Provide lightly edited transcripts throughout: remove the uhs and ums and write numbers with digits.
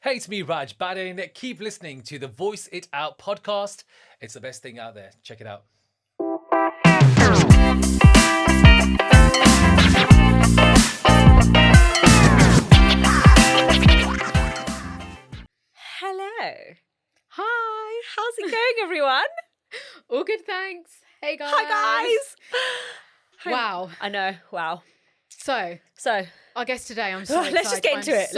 Hey, it's me, Raj Baddhan. Keep listening to the Voice It Out podcast. It's the best thing out there. Check it out. Hello. Hi. How's it going, everyone? All good, thanks. Hey, guys. Hi, guys. Wow. I know. Wow. So, I guess today I'm so excited. Let's just get into it.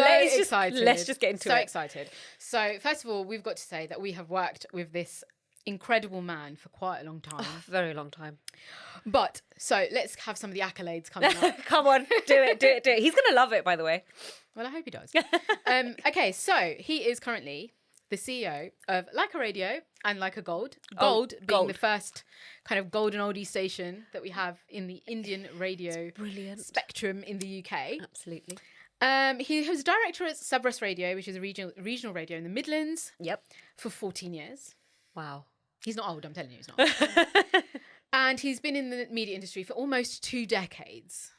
Let's just get into it. So excited. So, first of all, we've got to say that we have worked with this incredible man for quite a long time. Very long time. But, so let's have some of the accolades coming up. Come on. Do it. He's going to love it, by the way. Well, I hope he does. Okay, so he is currently the CEO of Lyca Radio and Lyca Gold. Gold being the first kind of golden oldie station that we have in the Indian radio spectrum in the UK. Absolutely. He was director at Subrus Radio, which is a regional radio in the Midlands. Yep. For 14 years. Wow. He's not old, I'm telling you, he's not. And he's been in the media industry for almost 2 decades.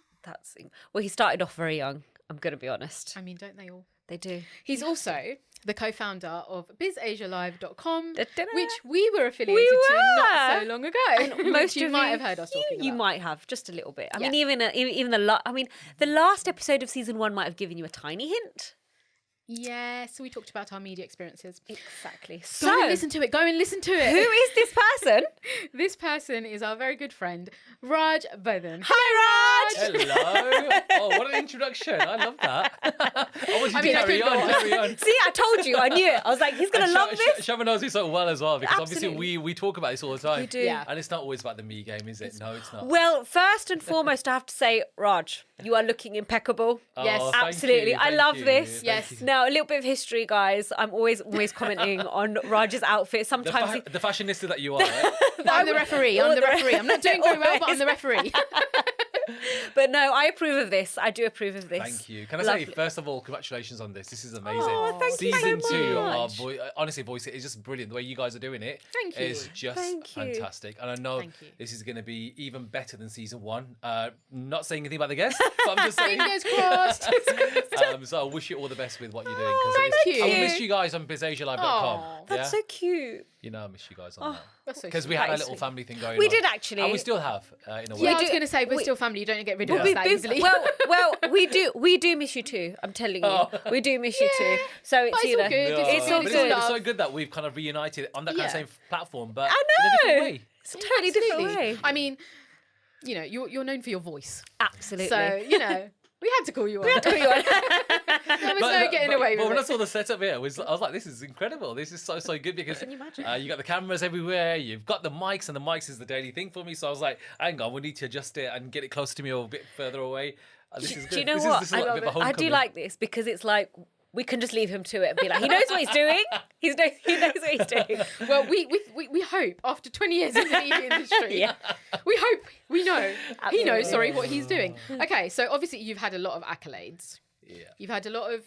Well, he started off very young, I'm going to be honest. I mean, don't they all? They do. He's also the co-founder of bizasialive.com, Da-da-da. which we were affiliated to not so long ago. And most you of might have heard us talking about. You might have, just a little bit. I mean, even the last episode of season 1 might have given you a tiny hint. Yeah, so we talked about our media experiences. Exactly. Go and listen to it. Go and listen to it. Who is this person? This person is our very good friend, Raj Baddhan. Hi, Raj! Hello. Oh, what an introduction. I love that. I want you to carry on. See, I told you. I knew it. I was like, he's going to love this. Shama knows it so well as well, because Absolutely. obviously we talk about this all the time. We do. Yeah. And it's not always about the me game, is it? No, it's not. Well, first and foremost, I have to say, Raj, you are looking impeccable. Yes, Oh, thank absolutely. you, I thank love you, this. thank Yes. you. Now, a little bit of history, guys. I'm always commenting on Raj's outfit. Sometimes The fashionista that you are, right? I'm the referee. I'm not doing very well, but I'm the referee. But no, I approve of this. I do approve of this. Thank you. Can I Lovely. say, first of all, congratulations on this. This is amazing. Oh, thank you Season so 2 much. of honestly, Voice It is just brilliant. The way you guys are doing it Thank you. is just Thank you. fantastic. And I know Thank you. this is going to be even better than season 1. Not saying anything about the guests, but I'm just saying. Fingers crossed. So I wish you all the best with what you're doing. thank you. I will miss you guys on bizasialive.com. Aw, That's so cute. You know I miss you guys on that. That's so Because we sweet. had That a is little sweet. family thing going on. We did actually. And we still have, in a way. Yeah, I We was do- going to say, we're we- still family. You don't get rid of Well, us that easily. well, we do miss you too. I'm telling you, we do miss you too. So it's But it's all good. Yeah. It's all But good. It's so good that we've kind of reunited on that kind of Yeah. same platform, but I in a different know. way. It's a totally different way. I mean, you know, you're known for your voice. Absolutely. So, you know, we had to call you on. Put you on. There was no getting away But with when I it. saw the setup here, I was like, this is incredible. This is so good because Can you imagine? you got the cameras everywhere, you've got the mics, and the mics is the daily thing for me. So I was like, hang on, we need to adjust it and get it closer to me or a bit further away. This is good. Do you know this what? Is like a bit of a I do homecoming. like this because it's like we can just leave him to it and be like, he knows what he's doing. He knows what he's doing. Well, we hope after 20 years in the media industry, Yeah. we know. He knows, Absolutely. what he's doing. Okay, so obviously you've had a lot of accolades. Yeah. You've had a lot of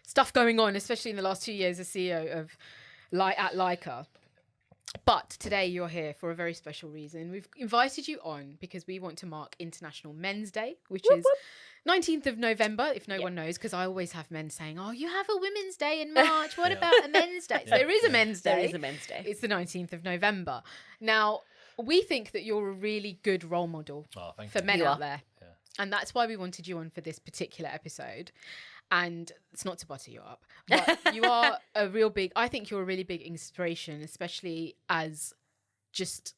stuff going on, especially in the last 2 years as CEO of at Lyca. But today you're here for a very special reason. We've invited you on because we want to mark International Men's Day, which is 19th of November, if no one knows, because I always have men saying, oh, you have a Women's Day in March. What about a Men's Day? So there is a Men's Day. There is a Men's Day. It's the 19th of November. Now, we think that you're a really good role model Oh, thank for you. men You out are. there. Yeah. And that's why we wanted you on for this particular episode. And it's not to butter you up, but you are I think you're a really big inspiration, especially as just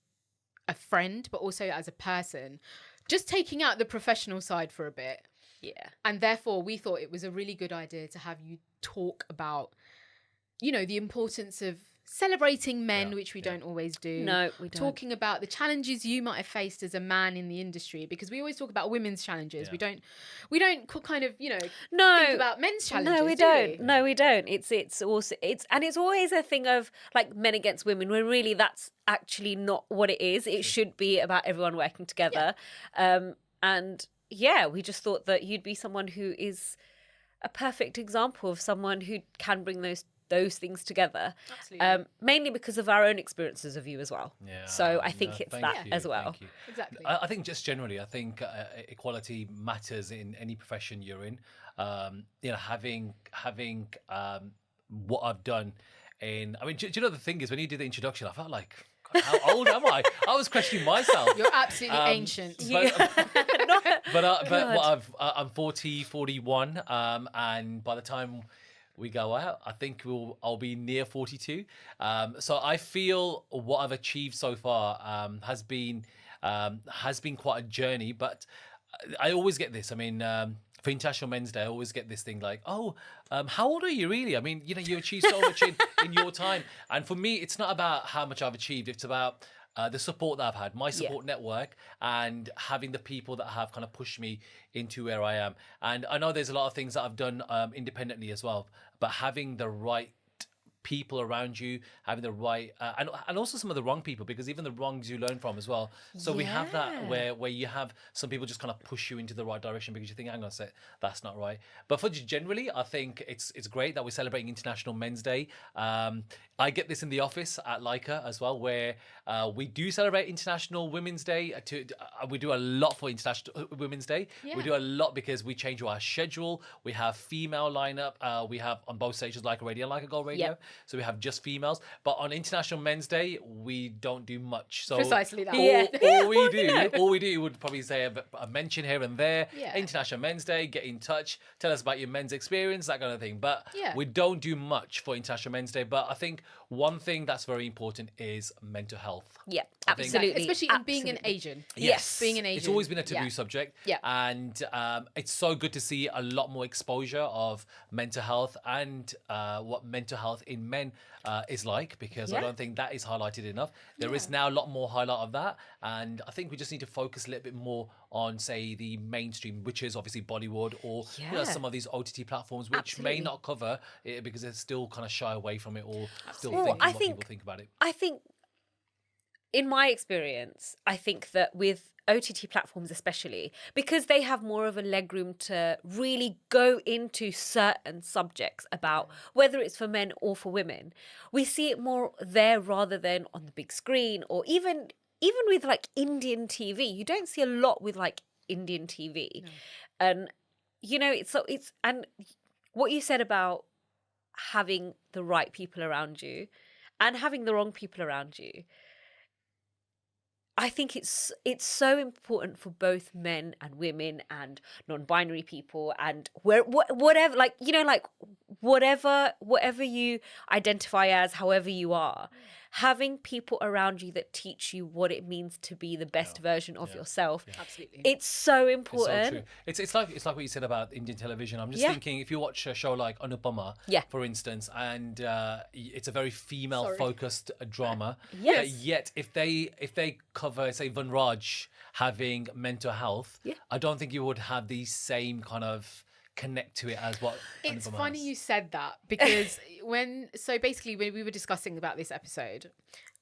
a friend, but also as a person, just taking out the professional side for a bit. Yeah. And therefore, we thought it was a really good idea to have you talk about, you know, the importance of celebrating men, Yeah, which we don't always do. No, we don't. Talking about the challenges you might have faced as a man in the industry, because we always talk about women's challenges. Yeah. We don't kind of, you know, No. think about men's challenges. No, we do don't. No, we don't. It's also and it's always a thing of like men against women when really that's actually not what it is. It should be about everyone working together. And yeah, we just thought that you'd be someone who is a perfect example of someone who can bring those things together. Absolutely. Mainly because of our own experiences of you as well. Yeah, So I think it's thank that you, as well. thank you. Exactly. I think just generally, I think equality matters in any profession you're in. You know, having what I've done. And I mean, do you know the thing is when you did the introduction, I felt like, God, how old am I? I was questioning myself. You're absolutely ancient. But I'm 41, and by the time we go out, I think I'll be near 42. So I feel what I've achieved so far has been quite a journey. But I always get this. I mean, for International Men's Day, I always get this thing like, oh, how old are you really? I mean, you achieved so much in your time. And for me, it's not about how much I've achieved. It's about the support that I've had, my support network, and having the people that have kind of pushed me into where I am. And I know there's a lot of things that I've done independently as well, but having the right people around you, having the right and also some of the wrong people, because even the wrongs you learn from as well. So we have that where you have some people just kind of push you into the right direction because you think, hang on a sec, that's not right. But for generally, I think it's great that we're celebrating International Men's Day. I get this in the office at Lyca as well, where we do celebrate International Women's Day. We do a lot for International Women's Day. We do a lot because we change our schedule. We have female lineup. We have on both stations, Lyca Radio and Lyca Gold Radio. Yep. So we have just females. But on International Men's Day, we don't do much. So Precisely that. all we do would probably say a mention here and there. Yeah. International Men's Day, get in touch, tell us about your men's experience, that kind of thing. But Yeah. we don't do much for International Men's Day. But I think one thing that's very important is mental health. Yeah, I think- absolutely. Especially in being an Asian. Yes. Being an Asian. It's always been a taboo subject. Yeah. And it's so good to see a lot more exposure of mental health and what mental health in men is like, because I don't think that is highlighted enough. There is now a lot more highlight of that. And I think we just need to focus a little bit more on, say, the mainstream, which is obviously Bollywood or some of these OTT platforms, which may not cover it because they're still kind of shy away from it or still thinking what people think about it. I think, in my experience, I think that with OTT platforms especially, because they have more of a legroom to really go into certain subjects about whether it's for men or for women, we see it more there rather than on the big screen, or even with like Indian TV. You don't see a lot with like Indian TV. No. And it's and what you said about having the right people around you and having the wrong people around you, I think it's so important for both men and women and non-binary people and whatever, like, whatever you identify as, however you are, having people around you that teach you what it means to be the best version of yourself. Absolutely. It's so important. It's so true. It's like what you said about Indian television. I'm just thinking, if you watch a show like Anupama, for instance, and it's a very female-focused drama. Yes. Yet, if they cover, say, Van Raj having mental health, I don't think you would have the same kind of connect to it as what it's Anupama funny has. you said that, because when we were discussing about this episode,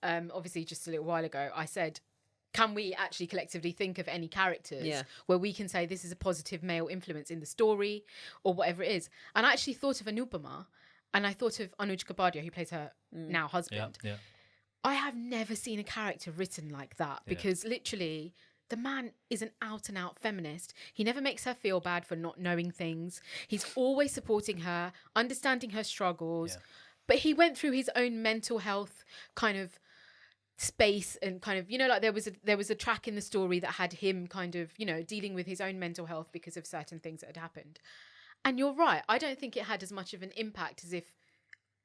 obviously just a little while ago, I said, can we actually collectively think of any characters where we can say this is a positive male influence in the story or whatever it is? And I actually thought of Anupama, and I thought of Anuj Kapadia, who plays her now husband. I have never seen a character written like that, because literally the man is an out and out feminist. He never makes her feel bad for not knowing things. He's always supporting her, understanding her struggles. But he went through his own mental health kind of space, and kind of, like there was a track in the story that had him kind of, dealing with his own mental health because of certain things that had happened. And you're right. I don't think it had as much of an impact as if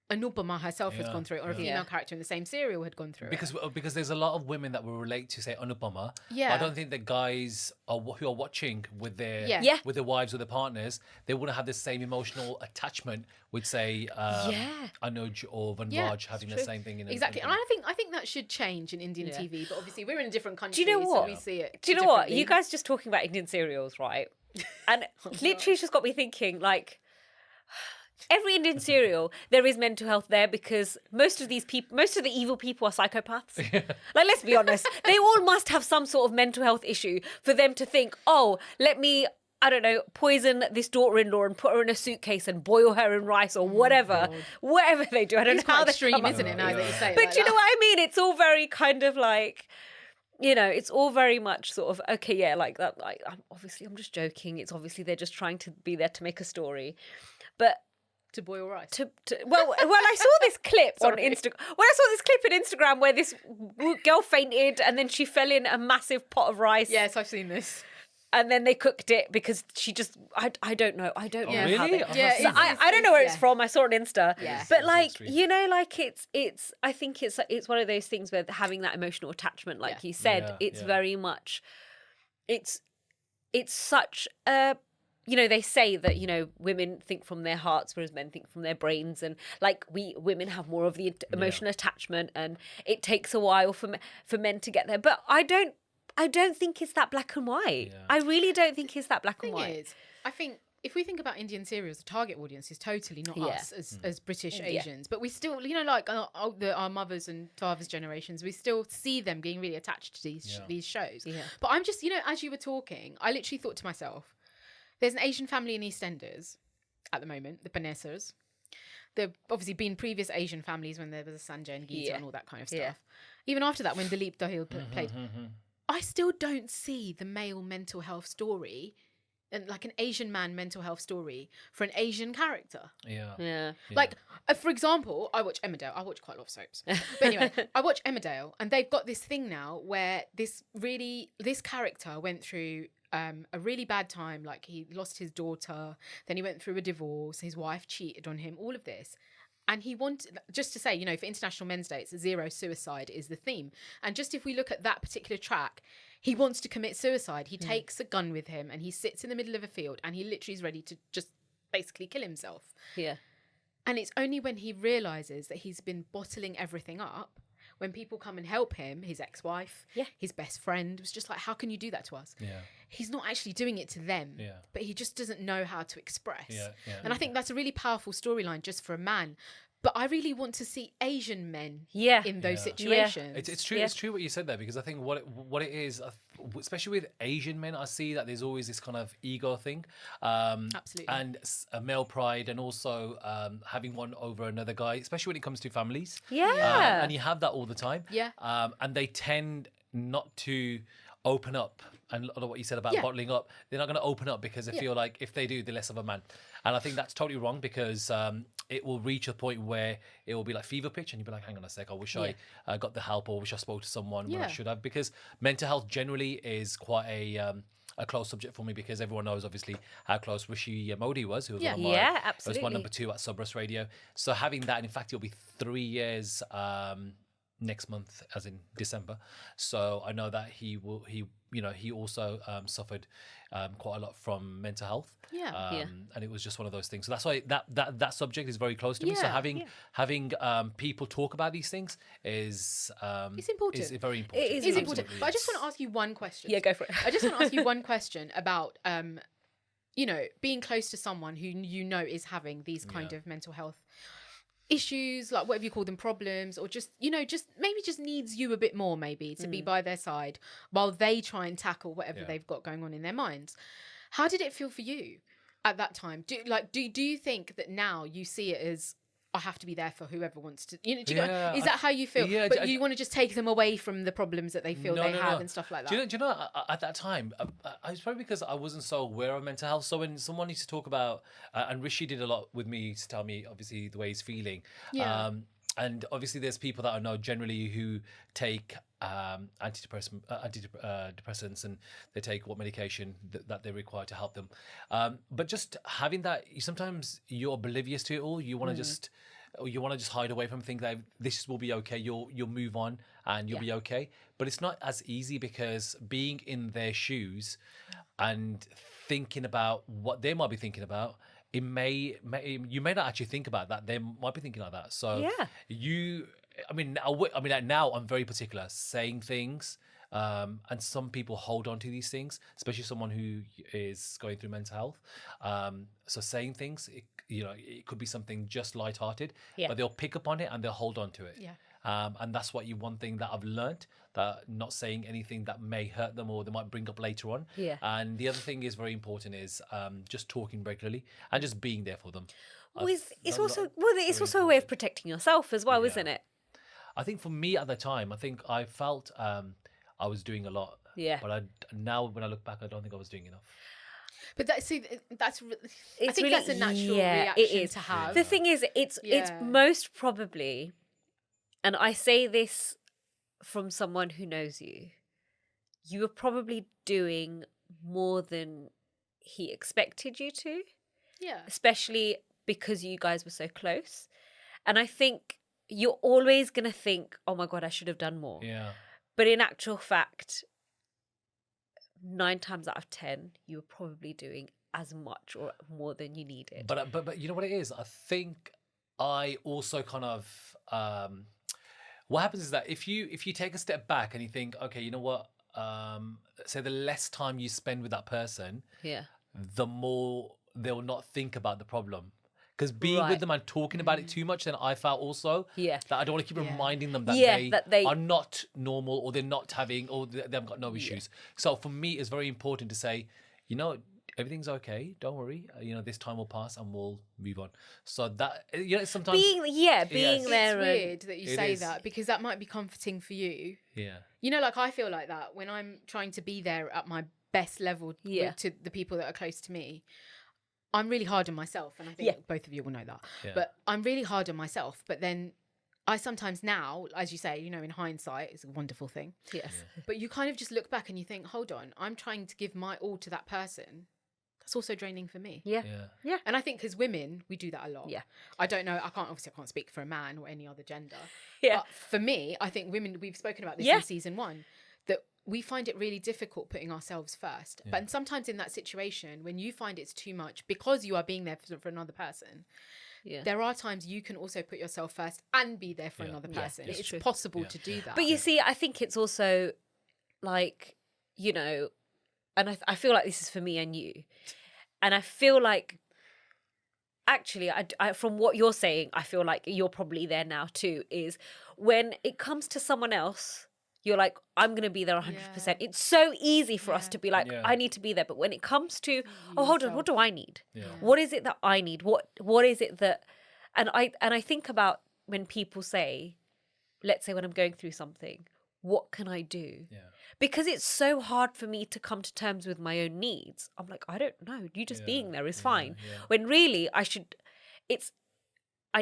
Anupama herself has gone through it, or a female character in the same serial had gone through because it. Because there's a lot of women that will relate to, say, Anupama. Yeah. I don't think the guys who are watching with their with their wives or their partners, they wouldn't have the same emotional attachment with, say, Anuj or Van Raj having the same thing in exactly. And I think that should change in Indian TV, but obviously we're in a different country. Do you know what? So we see it. Do you know what? You guys just talking about Indian serials, right? And literally it's just got me thinking, like, every Indian serial, there is mental health there, because most of the evil people are psychopaths. Like, let's be honest, they all must have some sort of mental health issue for them to think, oh, let me, I don't know, poison this daughter-in-law and put her in a suitcase and boil her in rice or whatever they do. I don't know how that's extreme, they isn't it? Now that you say it, but you know what I mean? It's all very kind of like, it's all very much sort of, okay, like that. Like, I'm just joking. It's obviously they're just trying to be there to make a story, but to boil rice. Well, I saw this clip on Instagram. Well, I saw this clip on Instagram where this girl fainted and then she fell in a massive pot of rice. Yes, I've seen this. And then they cooked it because she just, I don't know. I don't know how really? they. Yeah, So I don't know where it's from. I saw it on Insta. Yeah. But It's like, extreme. you know, like it's. I think it's one of those things where having that emotional attachment, like you said, it's very much. It's such a. You know, they say that, you know, women think from their hearts, whereas men think from their brains. And like women have more of the emotional attachment, and it takes a while for men to get there. But I don't think it's that black and white. Yeah. I really don't think it's that black and Thing white. is, I think if we think about Indian serials, the target audience is totally not us as British Asians, but we still, you know, like our mothers and fathers' generations, we still see them being really attached to these shows. Yeah. But I'm just, you know, as you were talking, I literally thought to myself, there's an Asian family in EastEnders at the moment, the Banesas. There've obviously been previous Asian families when there was a Sanjay and Geeta and all that kind of stuff. Yeah. Even after that, when Dilip Dahil played, I still don't see the male mental health story and like an Asian man mental health story for an Asian character. Yeah. Like, for example, I watch Emmerdale. I watch quite a lot of soaps. But anyway, I watch Emmerdale, and they've got this thing now where this character went through a really bad time. Like, he lost his daughter, then he went through a divorce, his wife cheated on him, all of this. And he wanted, just to say, you know, for International Men's Day, it's zero suicide is the theme. And just if we look at that particular track, he wants to commit suicide. He takes a gun with him and he sits in the middle of a field and he literally is ready to just basically kill himself. Yeah. And it's only when he realises that he's been bottling everything up, when people come and help him, his ex-wife, his best friend, was just like, how can you do that to us? Yeah. He's not actually doing it to them, but he just doesn't know how to express. And I think that's a really powerful storyline just for a man. But I really want to see Asian men in those situations. It's true. It's true what you said there, because I think what it is, especially with Asian men, I see that there's always this kind of ego thing, Absolutely, and a male pride, and also having one over another guy, especially when it comes to families. Yeah, and you have that all the time. Yeah, and they tend not to open up. And a lot of what you said about bottling up, they're not going to open up because they feel like if they do, they're less of a man. And I think that's totally wrong, because it will reach a point where it will be like fever pitch and you'll be like, hang on a sec, I wish I got the help, or wish I spoke to someone when I should have. Because mental health generally is quite a close subject for me, because everyone knows obviously how close Rishi Modi was, who was one of my, absolutely. was one number 2 at Subrus Radio. So having that, and in fact it'll be 3 years next month, as in December. So I know that he also suffered quite a lot from mental health. And it was just one of those things. So that's why that subject is very close to me. So having people talk about these things is it's important. Is very important. It is important. But I just want to ask you one question. Yeah, go for it. I just want to ask you one question about being close to someone who you know is having these kind of mental health issues, like whatever you call them, problems, or just needs you a bit more, maybe, to be by their side while they try and tackle whatever they've got going on in their minds. How did it feel for you at that time? Do you think that now you see it as, I have to be there for whoever wants to, is that how you feel? Yeah, but you want to just take them away from the problems that they feel they have and stuff like that? Do you know at that time, it's probably because I wasn't so aware of mental health. So when someone used to talk about, and Rishi did a lot with me to tell me, obviously, the way he's feeling. And obviously there's people that I know generally who take antidepressants, and they take what medication that they require to help them. But just having that, sometimes you're oblivious to it all. You want to just hide away from things like, this will be okay. You'll move on and you'll be okay. But it's not as easy, because being in their shoes and thinking about what they might be thinking about, you may not actually think about that. They might be thinking like that. So now I'm very particular saying things, and some people hold on to these things, especially someone who is going through mental health. So saying things, it could be something just lighthearted, but they'll pick up on it and they'll hold on to it. And that's one thing that I've learned, that not saying anything that may hurt them or they might bring up later on. And the other thing is very important is just talking regularly and just being there for them. Well, it's also a way of protecting yourself as well, isn't it? I think for me at the time, I think I felt I was doing a lot. But now when I look back, I don't think I was doing enough. But that's I It's think really, that's a natural yeah, it reaction is. to have. The thing is, it's Yeah. most probably, and I say this from someone who knows you, you were probably doing more than he expected you to, Yeah. especially because you guys were so close. And I think you're always going to think, oh my God, I should have done more. Yeah. But in actual fact, 9 times out of 10, you were probably doing as much or more than you needed. But you know what it is? I think I also kind of what happens is that if you take a step back and you think, okay, you know what? Say the less time you spend with that person, Yeah. the more they will not think about the problem. Because being Right. with them and talking about it too much, then I felt also Yeah. that I don't want to keep Yeah. reminding them that, Yeah, that they- are not normal or they're not having or they haven't got no issues. So for me, it's very important to say, you know, everything's okay. Don't worry. You know, this time will pass and we'll move on. So that sometimes Being Yes. there. It's weird that you It say is. that because that might be comforting for you. yeah. You know, like I feel like that when I'm trying to be there at my best level Yeah. to the people that are close to me. I'm really hard on myself, and I think Yeah. both of you will know that. Yeah. But I'm really hard on myself. But then I sometimes now, as you say, you know, in hindsight, it's a wonderful thing. Yes. But you kind of just look back and you think, hold on, I'm trying to give my all to that person. That's also draining for me. Yeah. Yeah. And I think as women, we do that a lot. Yeah. I don't know. I can't speak for a man or any other gender. Yeah. But for me, I think women, we've spoken about this Yeah. in season 1, that we find it really difficult putting ourselves first. But sometimes in that situation, when you find it's too much because you are being there for another person, Yeah. there are times you can also put yourself first and be there for another Yeah, person. it's It's true. possible to do that. But you see, I think it's also like, you know, and I feel like this is for me and you. And I feel like, actually, I from what you're saying, I feel like you're probably there now too, is when it comes to someone else, you're like, I'm going to be there 100%. Yeah. It's so easy for us Yeah. to be like, Yeah. I need to be there. But when it comes to, oh, hold on, yourself. what do I need? Yeah. What is it that I need? What is it that, and I think about when people say, let's say when I'm going through something, what can I do? Yeah. Because it's so hard for me to come to terms with my own needs. I'm like, I don't know. You just being there is fine. yeah. When really I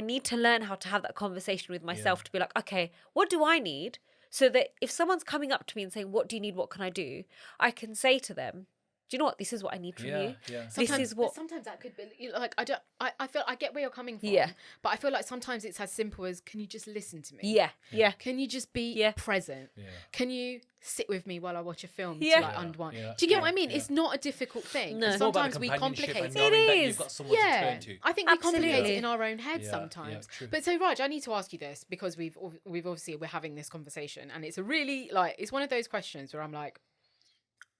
need to learn how to have that conversation with myself to be like, okay, what do I need? So that if someone's coming up to me and saying, what do you need? What can I do? I can say to them, do you know what? This is what I need from you. Yeah. This Sometimes- is what. but sometimes that could be like I feel I get where you're coming from. Yeah. But I feel like sometimes it's as simple as, can you just listen to me? Yeah. Can you just be Yeah. present? Yeah. Can you sit with me while I watch a film Yeah. to like Yeah, unwind? yeah, Do you get what I yeah, mean? yeah. It's not a difficult thing. No. And It's More about sometimes we companionship complicate and it. knowing that is. you've got someone to Yeah, turn to. I think we complicate Absolutely. it in our own head Yeah, sometimes. true. But so Raj, I need to ask you this because we've obviously we're having this conversation, and it's a really like it's one of those questions where I'm like,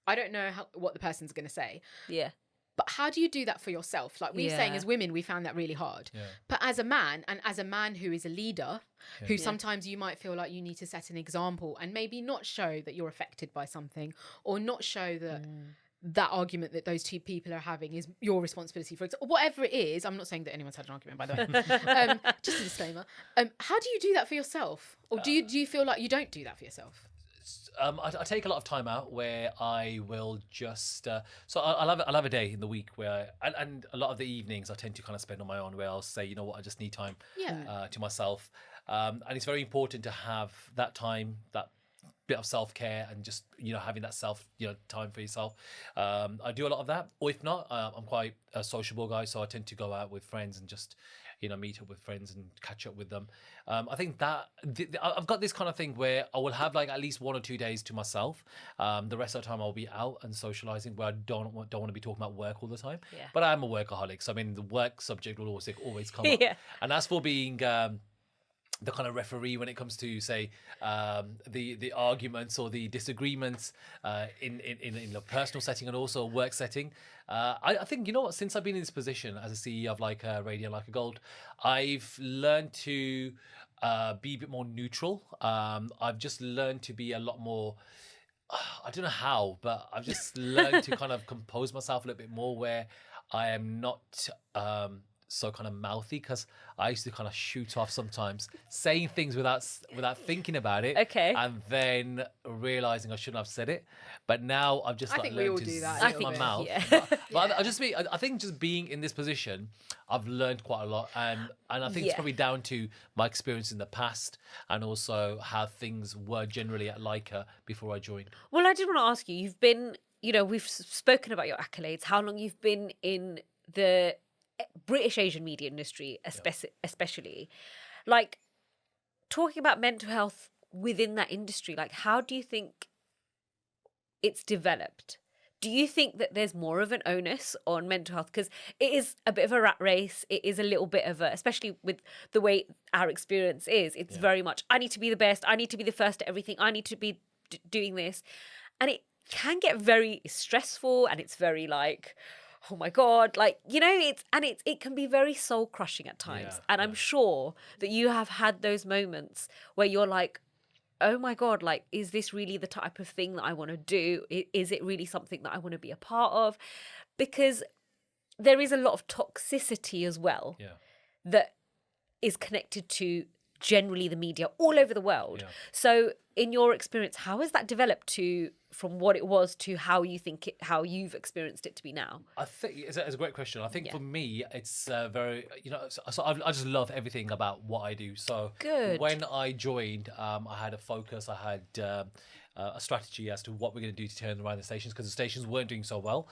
I don't know what the person's going to say. Yeah. But how do you do that for yourself? Like we were saying, Yeah. as women, we found that really hard. Yeah. But as a man, and as a man who is a leader, who Yeah. sometimes you might feel like you need to set an example and maybe not show that you're affected by something, or not show that that argument that those two people are having is your responsibility, for example, whatever it is. I'm not saying that anyone's had an argument, by the way. Just a disclaimer. How do you do that for yourself? Or do you feel like you don't do that for yourself? I take a lot of time out where I will just so I'll have a day in the week where and a lot of the evenings I tend to kind of spend on my own, where I'll say, you know what, I just need time to myself, and it's very important to have that time, that bit of self-care, and just having that time for yourself. I do a lot of that, or if not, I'm quite a sociable guy, so I tend to go out with friends and just meet up with friends and catch up with them. I think that I've got this kind of thing where I will have like at least 1 or 2 days to myself. The rest of the time I'll be out and socializing, where I don't want to be talking about work all the time. Yeah. But I am a workaholic, so I mean the work subject will always come up. Yeah. And as for being the kind of referee when it comes to say the arguments or the disagreements in a personal setting and also a work setting, I think since I've been in this position as a CEO of Lyca Radio, Lyca Gold, I've learned to be a bit more neutral. I've just learned to be a lot more. I don't know how, but I've just learned to kind of compose myself a little bit more, where I am not so kind of mouthy because I used to kind of shoot off sometimes, saying things without thinking about it. Okay. And then realizing I shouldn't have said it. But now I've just I like think we learned all to do that a zip little my bit. mouth. Yeah. But I think just being in this position, I've learned quite a lot, and I think it's Yeah. probably down to my experience in the past and also how things were generally at Lyca before I joined. Well, I did want to ask you. You've been, we've spoken about your accolades. How long you've been in the British Asian media industry, especially, like talking about mental health within that industry. Like, how do you think it's developed? Do you think that there's more of an onus on mental health? Because it is a bit of a rat race. It is a little bit of a, especially with the way our experience is, it's very much, I need to be the best. I need to be the first at everything. I need to be doing this. And it can get very stressful, and it's very like, oh my God, like, it can be very soul crushing at times. Yeah, and I'm sure that you have had those moments where you're like, oh my God, like, is this really the type of thing that I want to do? Is it really something that I want to be a part of? Because there is a lot of toxicity as well that is connected to generally the media all over the world. Yeah. So in your experience, how has that developed from what it was to how you've experienced it to be now? I think it's a great question. I think for me, it's very, so I just love everything about what I do. So Good. when I joined, I had a focus, I had a strategy as to what we're going to do to turn around the stations because the stations weren't doing so well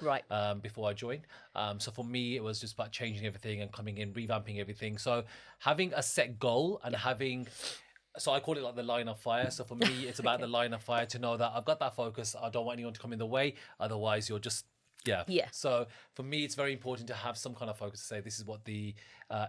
before I joined. So for me, it was just about changing everything and coming in, revamping everything. So having a set goal and so I call it like the line of fire. So for me, it's about the line of fire to know that I've got that focus. I don't want anyone to come in the way. Otherwise, you're just, Yeah. So for me, it's very important to have some kind of focus to say this is what the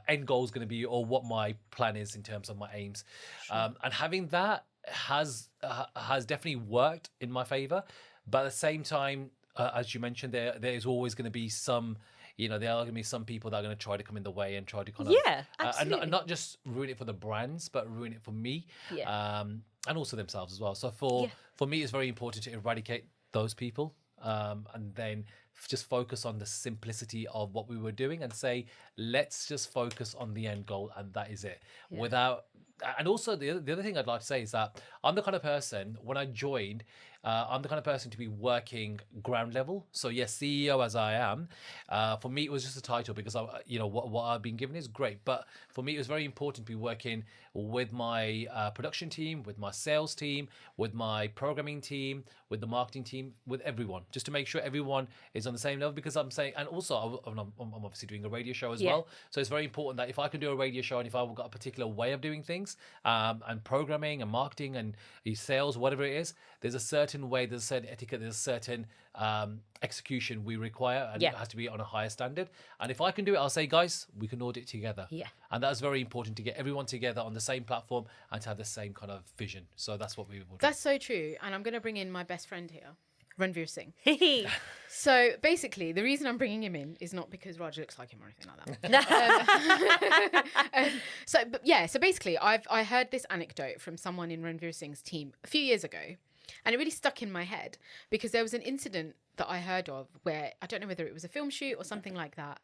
end goal is going to be or what my plan is in terms of my aims. And having that has definitely worked in my favor. But at the same time, as you mentioned, there is always going to be some, there are going to be some people that are going to try to come in the way and try to kind of, absolutely. and not just ruin it for the brands, but ruin it for me, and also themselves as well. So for me, it's very important to eradicate those people, and then just focus on the simplicity of what we were doing and say, let's just focus on the end goal, and that is it. And also the other thing I'd like to say is that I'm the kind of person, when I joined, I'm the kind of person to be working ground level. So yes, CEO as I am, for me it was just a title because what I've been given is great. But for me it was very important to be working with my production team, with my sales team, with my programming team, with the marketing team, with everyone, just to make sure everyone is on the same level. Because I'm saying, and also I'm obviously doing a radio show as well. So it's very important that if I can do a radio show and if I've got a particular way of doing things, and programming and marketing and sales, whatever it is, there's a certain way, there's a certain etiquette, there's a certain execution we require, and it has to be on a higher standard. And if I can do it, I'll say, guys, we can audit together. And that's very important, to get everyone together on the same platform and to have the same kind of vision. So that's what we will do. That's so true. And I'm going to bring in my best friend here, Ranveer Singh. So basically, the reason I'm bringing him in is not because Raj looks like him or anything like that. So basically, I heard this anecdote from someone in Ranveer Singh's team a few years ago, and it really stuck in my head because there was an incident that I heard of where, I don't know whether it was a film shoot or something like that,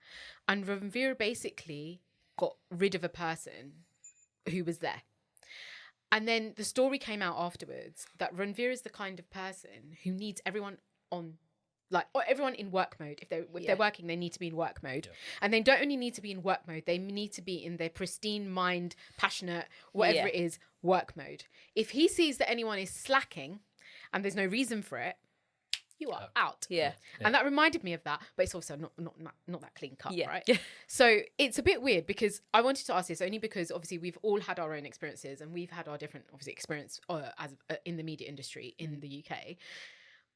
and Ranveer basically got rid of a person who was there. And then the story came out afterwards that Ranveer is the kind of person who needs everyone on, or everyone in work mode. If they're working, they need to be in work mode. And they don't only need to be in work mode, they need to be in their pristine mind, passionate, whatever it is, work mode. If he sees that anyone is slacking and there's no reason for it, you are out. And that reminded me of that, but it's also not that clean cut, right? So it's a bit weird because I wanted to ask this only because obviously we've all had our own experiences and we've had our different experience as in the media industry in the UK.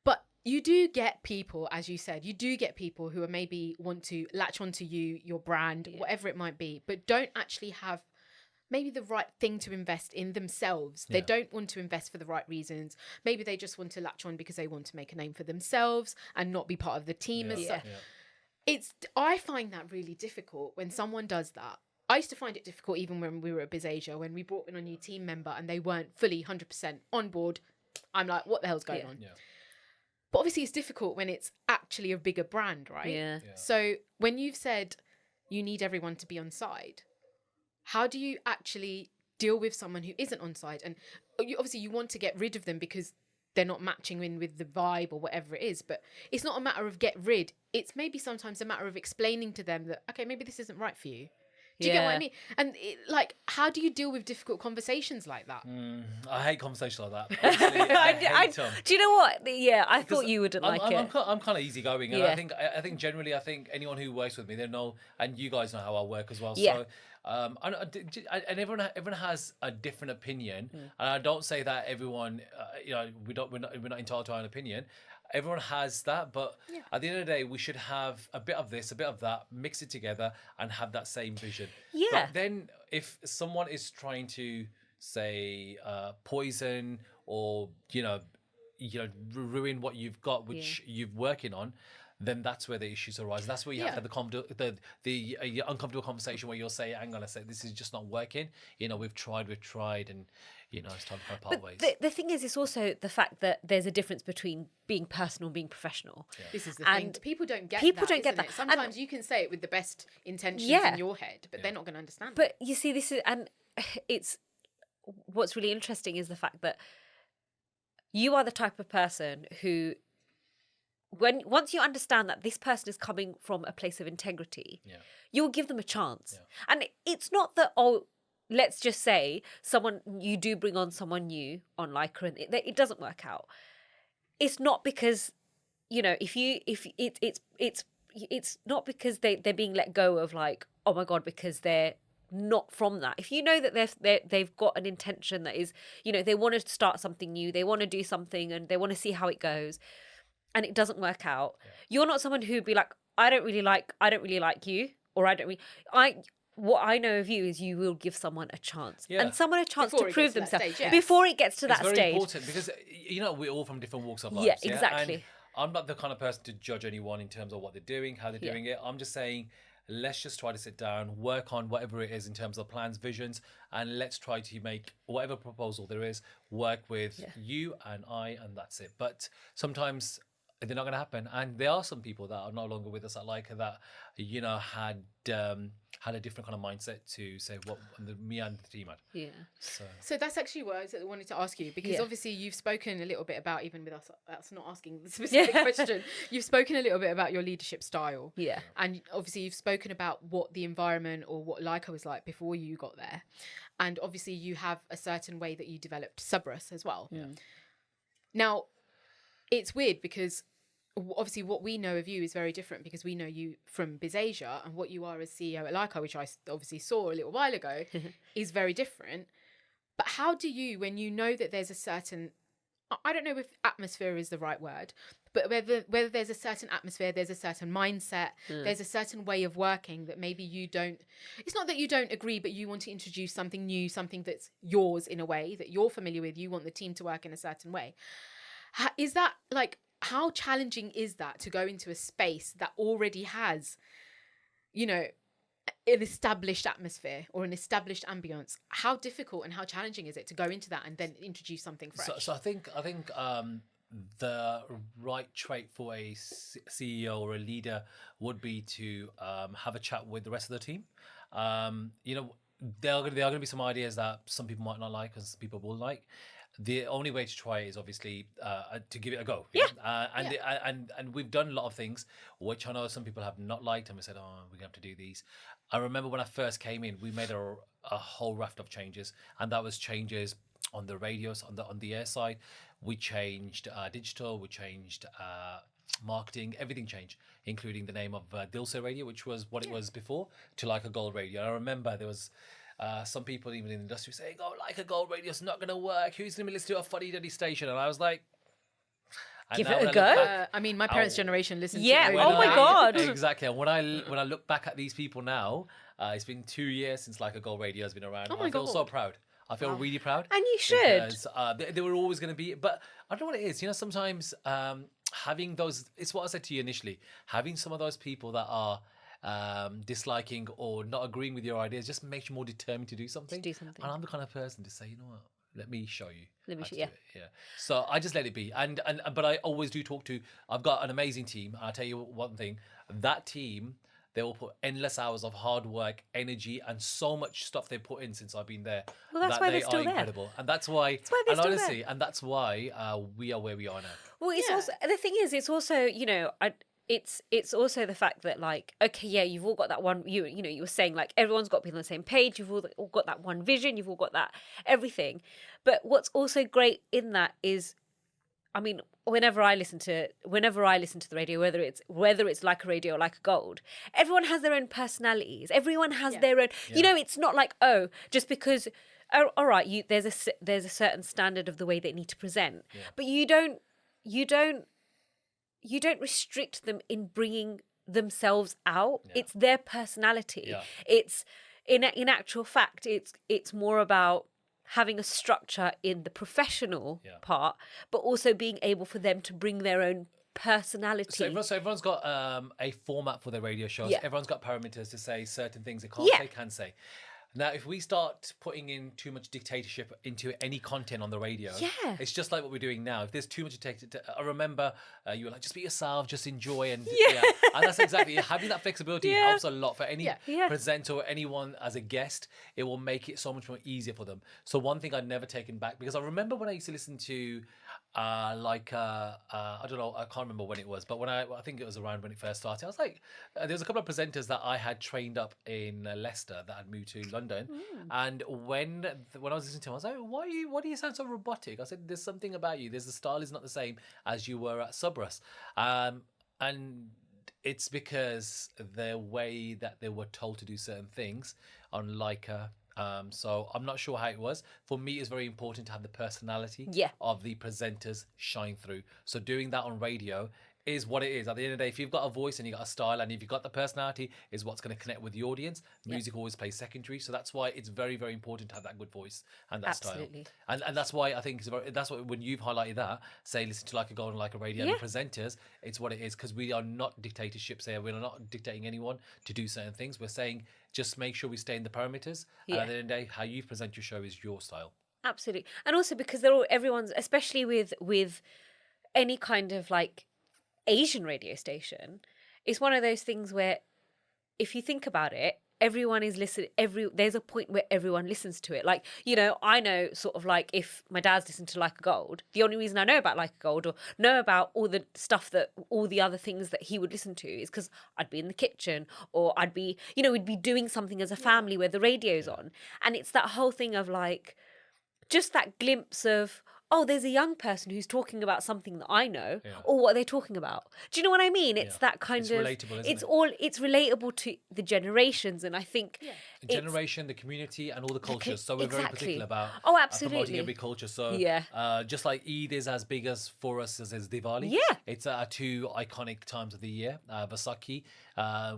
But you do get people, as you said, you do get people who are maybe want to latch onto you, your brand, whatever it might be, but don't actually have maybe the right thing to invest in themselves. They don't want to invest for the right reasons. Maybe they just want to latch on because they want to make a name for themselves and not be part of the team as such. I find that really difficult when someone does that. I used to find it difficult even when we were at BizAsia, when we brought in a new team member and they weren't fully 100% on board. I'm like, what the hell's going on? But obviously it's difficult when it's actually a bigger brand, right? So when you've said, you need everyone to be on side. How do you actually deal with someone who isn't on side? And obviously you want to get rid of them because they're not matching in with the vibe or whatever it is, but it's not a matter of get rid. It's maybe sometimes a matter of explaining to them that, okay, maybe this isn't right for you. Do you get what I mean? And how do you deal with difficult conversations like that? I hate conversations like that. Honestly, I hate them. Do you know what? Yeah, I thought you wouldn't like it. I'm kind of easygoing, and I think generally, anyone who works with me, they know, and you guys know how I work as well. Yeah. So, and everyone has a different opinion, and I don't say that everyone, we're not entitled to our own opinion. Everyone has that, but at the end of the day, we should have a bit of this, a bit of that, mix it together, and have that same vision. Yeah. But then, if someone is trying to say poison or ruin what you've got, which you're working on, then that's where the issues arise. That's where you have to have the uncomfortable conversation where you'll say, "Hang on a sec, this is just not working. We've tried, and it's time to part ways." The thing is, it's also the fact that there's a difference between being personal and being professional. Yeah. This is the thing. People don't get that. Sometimes you can say it with the best intentions in your head, but they're not going to understand. But you see, it's what's really interesting is the fact that you are the type of person who, once you understand that this person is coming from a place of integrity, you'll give them a chance. And it's not that, let's just say you do bring on someone new on Lyca and it doesn't work out. It's not because, it's not because they're being let go of, like, oh my God, because they're not from that. If you know that they've got an intention that is, they want to start something new, they want to do something and they want to see how it goes, and it doesn't work out, you're not someone who'd be like, I don't really like you, or what I know of you is you will give someone a chance, and someone a chance to prove themselves before it gets to that stage. It's very important because we're all from different walks of life. Yeah, exactly. And I'm not the kind of person to judge anyone in terms of what they're doing, how they're doing it. I'm just saying, let's just try to sit down, work on whatever it is in terms of plans, visions, and let's try to make whatever proposal there is work with you and I, and that's it. But sometimes they're not going to happen, and there are some people that are no longer with us at Lyca that had a different kind of mindset to say what me and the team had. Yeah. So that's actually what I wanted to ask you, because obviously you've spoken a little bit about, even with us not asking the specific question, you've spoken a little bit about your leadership style. Yeah. And obviously you've spoken about what the environment or what Lyca was like before you got there, and obviously you have a certain way that you developed Subrus as well. Yeah. Now, it's weird because obviously what we know of you is very different, because we know you from BizAsia, and what you are as CEO at Lyca, which I obviously saw a little while ago, is very different. But how do you, when you know that there's a certain, I don't know if atmosphere is the right word, but whether there's a certain atmosphere, there's a certain mindset, there's a certain way of working that maybe you don't, it's not that you don't agree, but you want to introduce something new, something that's yours in a way that you're familiar with, you want the team to work in a certain way. Is that like, how challenging is that to go into a space that already has, an established atmosphere or an established ambience? How difficult and how challenging is it to go into that and then introduce something fresh? So I think the right trait for a CEO or a leader would be to have a chat with the rest of the team. There are going to be some ideas that some people might not like and some people will like. The only way to try it is obviously to give it a go. And we've done a lot of things which I know some people have not liked, and we said, we're going to have to do these. I remember when I first came in, we made a whole raft of changes, and that was changes on the radios, on the air side. We changed digital, we changed marketing, everything changed, including the name of Dilse Radio, which was what it was before, to Like a Gold Radio. And I remember there was some people even in the industry saying, Like a Gold Radio's not going to work. Who's going to listen to a fuddy-duddy station? And I was like, give it a go. My parents' generation listened to it. Oh my God. Exactly. And when I look back at these people now, it's been 2 years since Like a Gold Radio has been around. I feel so proud. I feel really proud. And you should. Because they were always going to be, but I don't know what it is. Sometimes having those, it's what I said to you initially, having some of those people that are disliking or not agreeing with your ideas just makes you more determined to do something. And I'm the kind of person to say, you know what, let me show you. Yeah. So I just let it be. But I always do talk to, I've got an amazing team. I'll tell you one thing, that team they will put endless hours of hard work, energy, and so much stuff they put in since I've been there. Well, that's that why they they're still are there. incredible, and that's why. why they're And still honestly, and that's why we are where we are now. Well, it's Yeah. also the thing is, it's also it's also the fact that like, okay, yeah, you've all got that one. You know, you were saying like everyone's got to be on the same page. You've all got that one vision. You've all got that everything. But what's also great in that is, I mean, whenever I listen to the radio, whether it's like a radio or like a gold, everyone has their own personalities. Everyone has their own. You know, it's not like, oh, just because. Oh, all right, there's a certain standard of the way they need to present, but you don't restrict them in bringing themselves out. It's their personality. It's in actual fact, it's more about having a structure in the professional part, but also being able for them to bring their own personality. So everyone's got a format for their radio shows. Yeah. Everyone's got parameters to say certain things they can't say, can say. Now, if we start putting in too much dictatorship into any content on the radio, it's just like what we're doing now. If there's too much I remember you were like, just be yourself, just enjoy. And and that's exactly, having that flexibility helps a lot for any presenter or anyone as a guest. It will make it so much more easier for them. So one thing I've never taken back, because I remember when I used to listen to I don't know, I can't remember when it was, but when I think it was around when it first started, I was like, there was a couple of presenters that I had trained up in Leicester that had moved to London, and when I was listening to them, I was like, why do you sound so robotic? I said, there's something about you. The style is not the same as you were at Subrus, and it's because the way that they were told to do certain things on Lyca. So I'm not sure how it was. For me, it's very important to have the personality of the presenters shine through. So doing that on radio is what it is. At the end of the day, if you've got a voice and you've got a style and if you've got the personality, is what's going to connect with the audience. Music always plays secondary. So that's why it's very, very important to have that good voice and that style. And that's why I think that's what, when you've highlighted that, say listen to Like a Golden, Like a Radio, and the presenters, it's what it is, because we are not dictatorships here. We're not dictating anyone to do certain things. We're saying just make sure we stay in the parameters. And at the end of the day, how you present your show is your style. Absolutely. And also because everyone's, especially with any kind of like Asian radio station, it's one of those things where if you think about it, everyone is listening. There's a point where everyone listens to it. Like, you know, I know sort of like if my dad's listened to Like a Gold, the only reason I know about Like a Gold or know about all the stuff that all the other things that he would listen to is because I'd be in the kitchen or I'd be, you know, we'd be doing something as a family where the radio's on. And it's that whole thing of like, just that glimpse of, oh, there's a young person who's talking about something that I know, or what are they talking about? Do you know what I mean? It's that kind it's of relatable, isn't it's relatable to the generations, and I think the generation, the community, and all the cultures. So we're very particular about promoting every culture. So just like Eid is as big as for us as Diwali. It's our two iconic times of the year. Vaisakhi.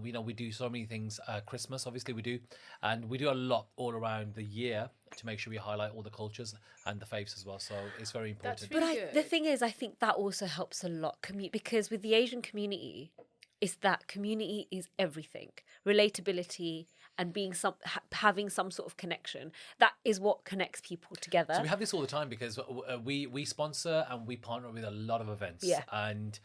We do so many things. Christmas, obviously, we do, and we do a lot all around the year to make sure we highlight all the cultures and the faiths as well. So it's very important. The thing is, I think that also helps a lot, because with the Asian community, community is everything. Relatability and having some sort of connection. That is what connects people together. So we have this all the time because we sponsor and we partner with a lot of events. And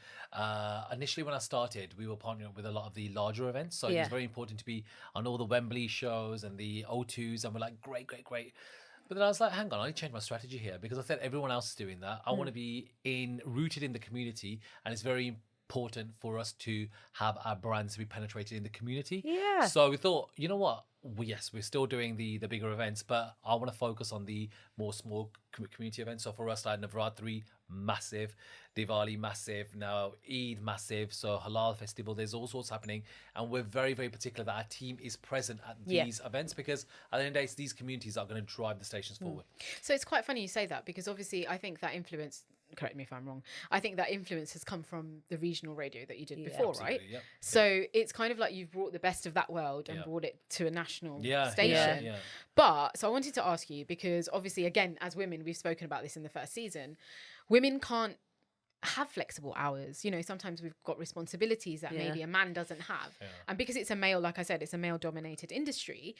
initially when I started, we were partnering with a lot of the larger events. So it's very important to be on all the Wembley shows and the O2s, and we're like, great. But then I was like, hang on, I need to change my strategy here, because I said everyone else is doing that. I want to be rooted in the community, and it's very important for us to have our brands to be penetrated in the community. So we thought, you know what? We're still doing the bigger events, but I want to focus on the more small community events. So for us, like Navratri, massive, Diwali, massive, now Eid, massive, so Halal Festival, there's all sorts happening, and we're very, very particular that our team is present at these events, because at the end of the day, it's these communities that are going to drive the stations forward. So it's quite funny you say that, because obviously I think that influence, correct me if I'm wrong, I think that influence has come from the regional radio that you did before, right? So it's kind of like you've brought the best of that world and brought it to a national station. But so I wanted to ask you, because obviously, again, as women, we've spoken about this in the first season, women can't have flexible hours. You know, sometimes we've got responsibilities that maybe a man doesn't have. And because it's a male, like I said, it's a male dominated industry.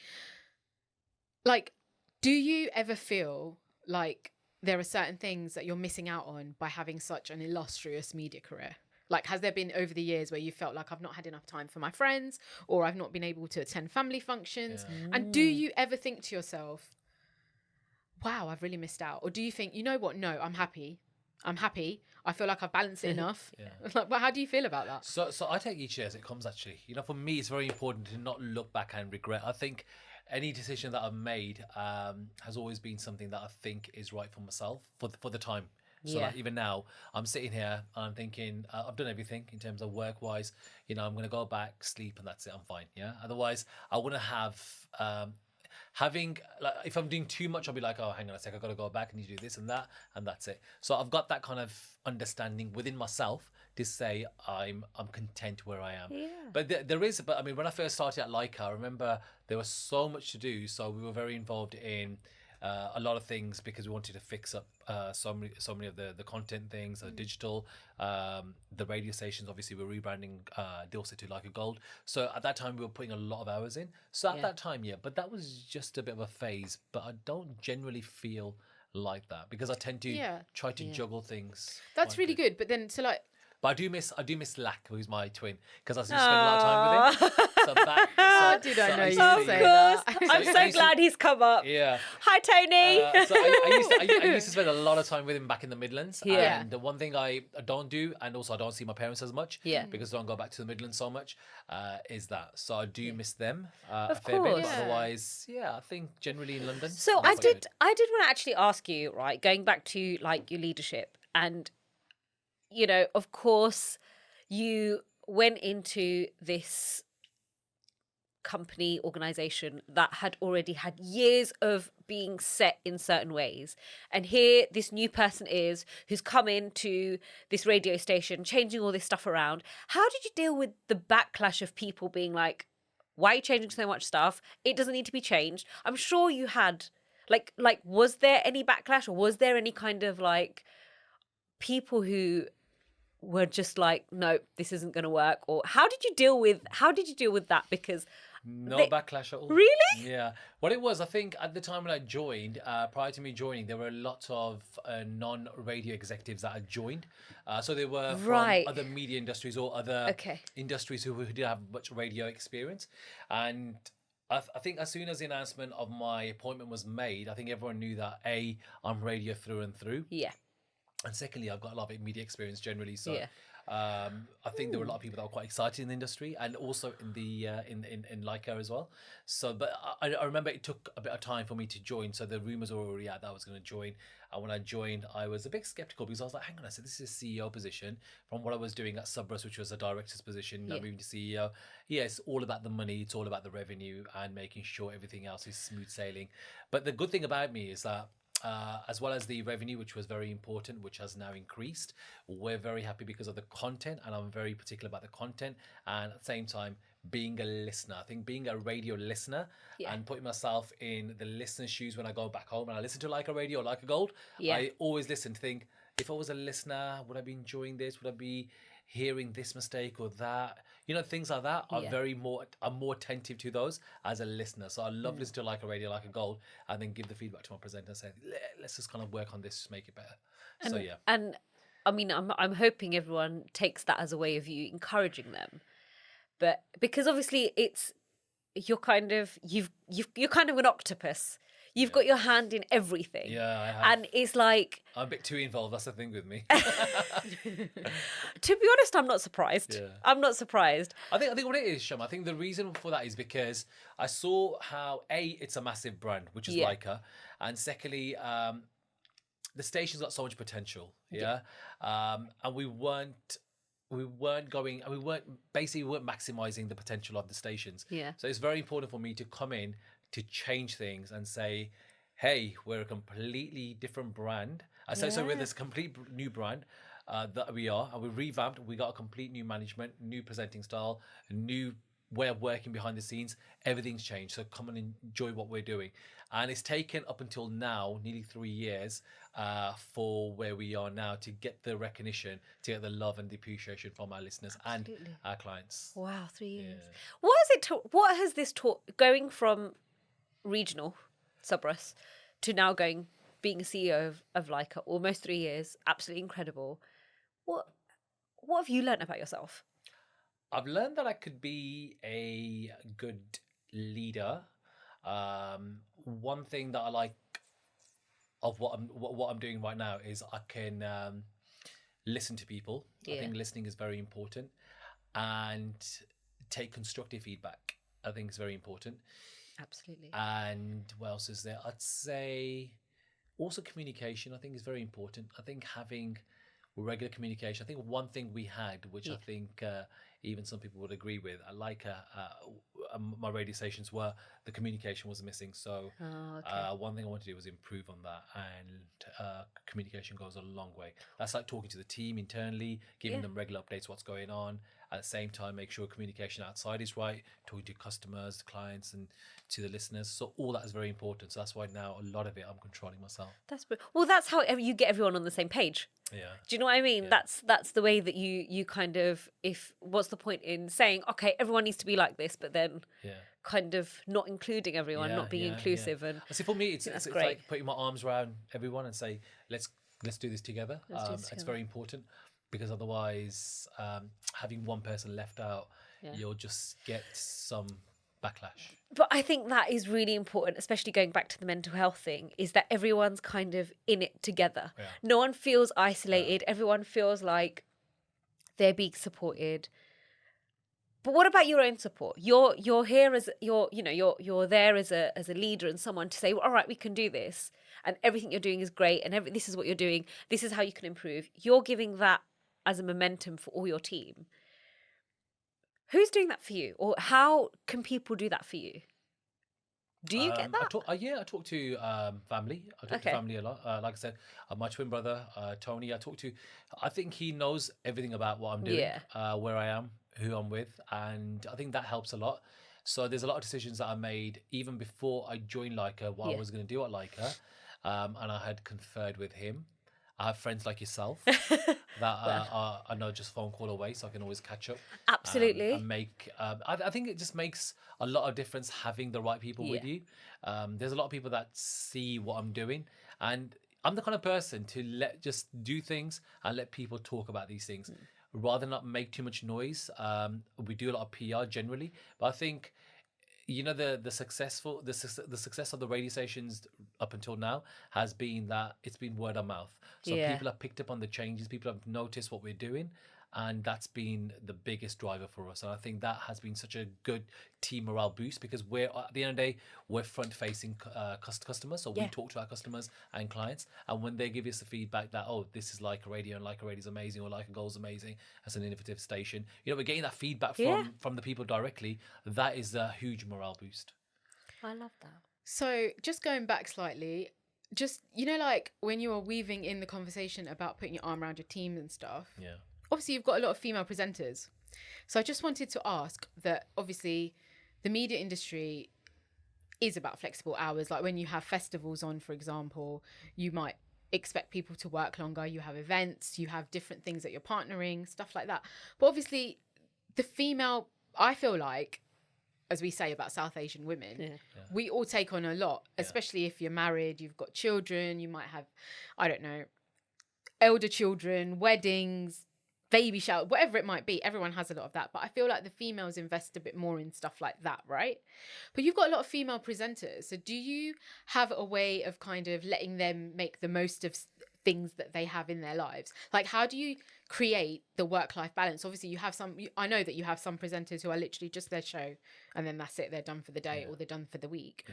Like, do you ever feel like there are certain things that you're missing out on by having such an illustrious media career? Like, has there been over the years where you felt like I've not had enough time for my friends, or I've not been able to attend family functions? Yeah. And do you ever think to yourself, wow, I've really missed out? Or do you think, you know what? No, I'm happy. I feel like I've balanced it enough. Like, well, how do you feel about that? So I take each day as it comes. Actually, for me, it's very important to not look back and regret. I think any decision that I've made has always been something that I think is right for myself for the time. So Yeah. like even now, I'm sitting here and I'm thinking I've done everything in terms of work wise. I'm going to go back, sleep, and that's it. I'm fine. Yeah. Otherwise, I wouldn't have. Having like if I'm doing too much, I'll be like, oh, hang on a sec, I've got to go back and you do this and that, and that's it. So I've got that kind of understanding within myself to say I'm content where I am. Yeah. But but I mean, when I first started at Lyca, I remember there was so much to do. So we were very involved in a lot of things because we wanted to fix up so many of the content things, digital, the radio stations. Obviously, we're rebranding Dilsa to Like a Gold. So at that time, we were putting a lot of hours in. So at that time, yeah, but that was just a bit of a phase. But I don't generally feel like that because I tend to try to juggle things. That's really good. But then, so like, but I do miss Lack, who's my twin, because I used to spend a lot of time with him. So that, did I know used you'd to- Of say course. that. I'm so glad he's come up. Yeah. Hi, Tony. So I used to spend a lot of time with him back in the Midlands. Yeah. And the one thing I don't do, and also I don't see my parents as much, Yeah. because I don't go back to the Midlands so much, is that. So I do miss them a Of fair bit. course. But otherwise, I think generally in London. So that's quite good. I did want to actually ask you, right, going back to like your leadership, and of course you went into this company organization that had already had years of being set in certain ways, and here this new person is who's come into this radio station changing all this stuff around. How did you deal with the backlash of people being like, why are you changing so much stuff? It doesn't need to be changed. I'm sure you had like was there any backlash, or was there any kind of like people who were just like, no, this isn't going to work? Or how did you deal with that? Because No they- backlash at all. Really? Yeah. What it was, I think at the time when I joined, prior to me joining, there were a lot of non-radio executives that had joined. So they were from Right. other media industries or other Okay. industries who didn't have much radio experience. And I think as soon as the announcement of my appointment was made, I think everyone knew that A, I'm radio through and through. Yeah. And secondly, I've got a lot of media experience generally. So Yeah. I think there were a lot of people that were quite excited in the industry and also in the in Lyca as well. So, but I remember it took a bit of time for me to join. So the rumors were already out that I was going to join. And when I joined, I was a bit skeptical because I was like, hang on, I said, this is a CEO position from what I was doing at Subrus, which was a director's position. Now moving to CEO. Yeah, it's all about the money. It's all about the revenue and making sure everything else is smooth sailing. But the good thing about me is that as well as the revenue, which was very important, which has now increased. We're very happy because of the content, and I'm very particular about the content. And at the same time, being a listener, I think being a radio listener and putting myself in the listener's shoes when I go back home and I listen to Like a Radio or Like a Gold, I always listen to think, if I was a listener, would I be enjoying this? Would I be hearing this mistake or that? Things like that are I'm more attentive to those as a listener. So I love listening to Like a Radio, Like a Gold, and then give the feedback to my presenter and say, let's just kind of work on this to make it better. So yeah. And I mean, I'm hoping everyone takes that as a way of you encouraging them, but because obviously you're kind of an octopus. You've got your hand in everything. Yeah, I have. And it's like, I'm a bit too involved. That's the thing with me. to be honest, I'm not surprised. Yeah. I'm not surprised. I think what it is, Sham, I think the reason for that is because I saw how it's a massive brand, which is Lyca, and secondly, the station's got so much potential. Yeah. And we weren't maximizing the potential of the stations. Yeah. So it's very important for me to come in to change things and say, hey, we're a completely different brand. So we're this complete new brand that we are, and we revamped. We got a complete new management, new presenting style, a new way of working behind the scenes. Everything's changed. So come and enjoy what we're doing. And it's taken up until now, nearly 3 years, for where we are now to get the recognition, to get the love and the appreciation from our listeners and our clients. Wow, 3 years. Yeah. What has this taught, going from regional Subrus to now being a CEO of Lyca, almost 3 years, absolutely incredible. what have you learned about yourself? I've learned that I could be a good leader. One thing that I like of what I'm doing right now is I can listen to people. I think listening is very important, and take constructive feedback. I think is very important. Absolutely. And what else is there? I'd say also communication. I think is very important. I think having regular communication. I think one thing we had, which I think even some people would agree with, my radio stations were the communication was missing. So one thing I want to do was improve on that, and communication goes a long way. That's like talking to the team internally, giving them regular updates, what's going on. At the same time, make sure communication outside is right, talking to customers, clients, and to the listeners. So all that is very important. So that's why now a lot of it I'm controlling myself. That's how you get everyone on the same page. Yeah. Do you know what I mean? Yeah. That's the way that you kind of, if what's the point in saying, okay, everyone needs to be like this, but then kind of not including everyone, not being inclusive. And I see, for me, it's great. like putting my arms around everyone and say, let's do this together. It's very important, because otherwise, having one person left out, you'll just get some backlash. But I think that is really important, especially going back to the mental health thing, is that everyone's kind of in it together. Yeah. No one feels isolated. Everyone feels like they're being supported. But what about your own support? You're here as you're there as a leader and someone to say, well, all right, we can do this, and everything you're doing is great, and this is what you're doing. This is how you can improve. You're giving that as a momentum for all your team. Who's doing that for you, or how can people do that for you? Do you get that? I talk to family. I talk to family a lot. Like I said, my twin brother, Tony, I think he knows everything about what I'm doing, where I am, who I'm with. And I think that helps a lot. So there's a lot of decisions that I made even before I joined Lyca, what I was going to do at Lyca. And I had conferred with him. I have friends like yourself that I know just phone call away, so I can always catch up. Absolutely. And make. I think it just makes a lot of difference having the right people with you. There's a lot of people that see what I'm doing, and I'm the kind of person to just do things and let people talk about these things, rather than not make too much noise. We do a lot of PR generally, but I think, the success of the radio stations up until now has been that it's been word of mouth. So people have picked up on the changes, people have noticed what we're doing, and that's been the biggest driver for us. And I think that has been such a good team morale boost, because we're, at the end of the day, we're front facing customers. So we talk to our customers and clients, and when they give us the feedback that, oh, this is Lyca Radio and Lyca Radio is amazing, or Lyca Gold is amazing as an innovative station, we're getting that feedback from the people directly. That is a huge morale boost. I love that. So just going back slightly, just like when you were weaving in the conversation about putting your arm around your team and stuff, obviously you've got a lot of female presenters. So I just wanted to ask that, obviously the media industry is about flexible hours. Like when you have festivals on, for example, you might expect people to work longer. You have events, you have different things that you're partnering, stuff like that. But obviously the female, I feel like, as we say about South Asian women, we all take on a lot, especially if you're married, you've got children, you might have, I don't know, elder children, weddings, baby shower, whatever it might be. Everyone has a lot of that. But I feel like the females invest a bit more in stuff like that, right? But you've got a lot of female presenters. So do you have a way of kind of letting them make the most of things that they have in their lives? Like, how do you create the work-life balance? Obviously you have I know that you have some presenters who are literally just their show and then that's it, they're done for the day or they're done for the week.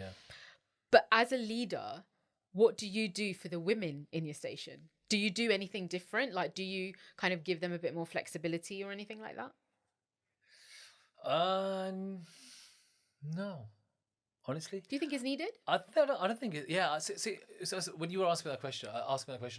But as a leader, what do you do for the women in your station? Do you do anything different? Like, do you kind of give them a bit more flexibility or anything like that? No. Honestly, do you think it's needed? I don't think it. Yeah. See, so when you were asking that question, I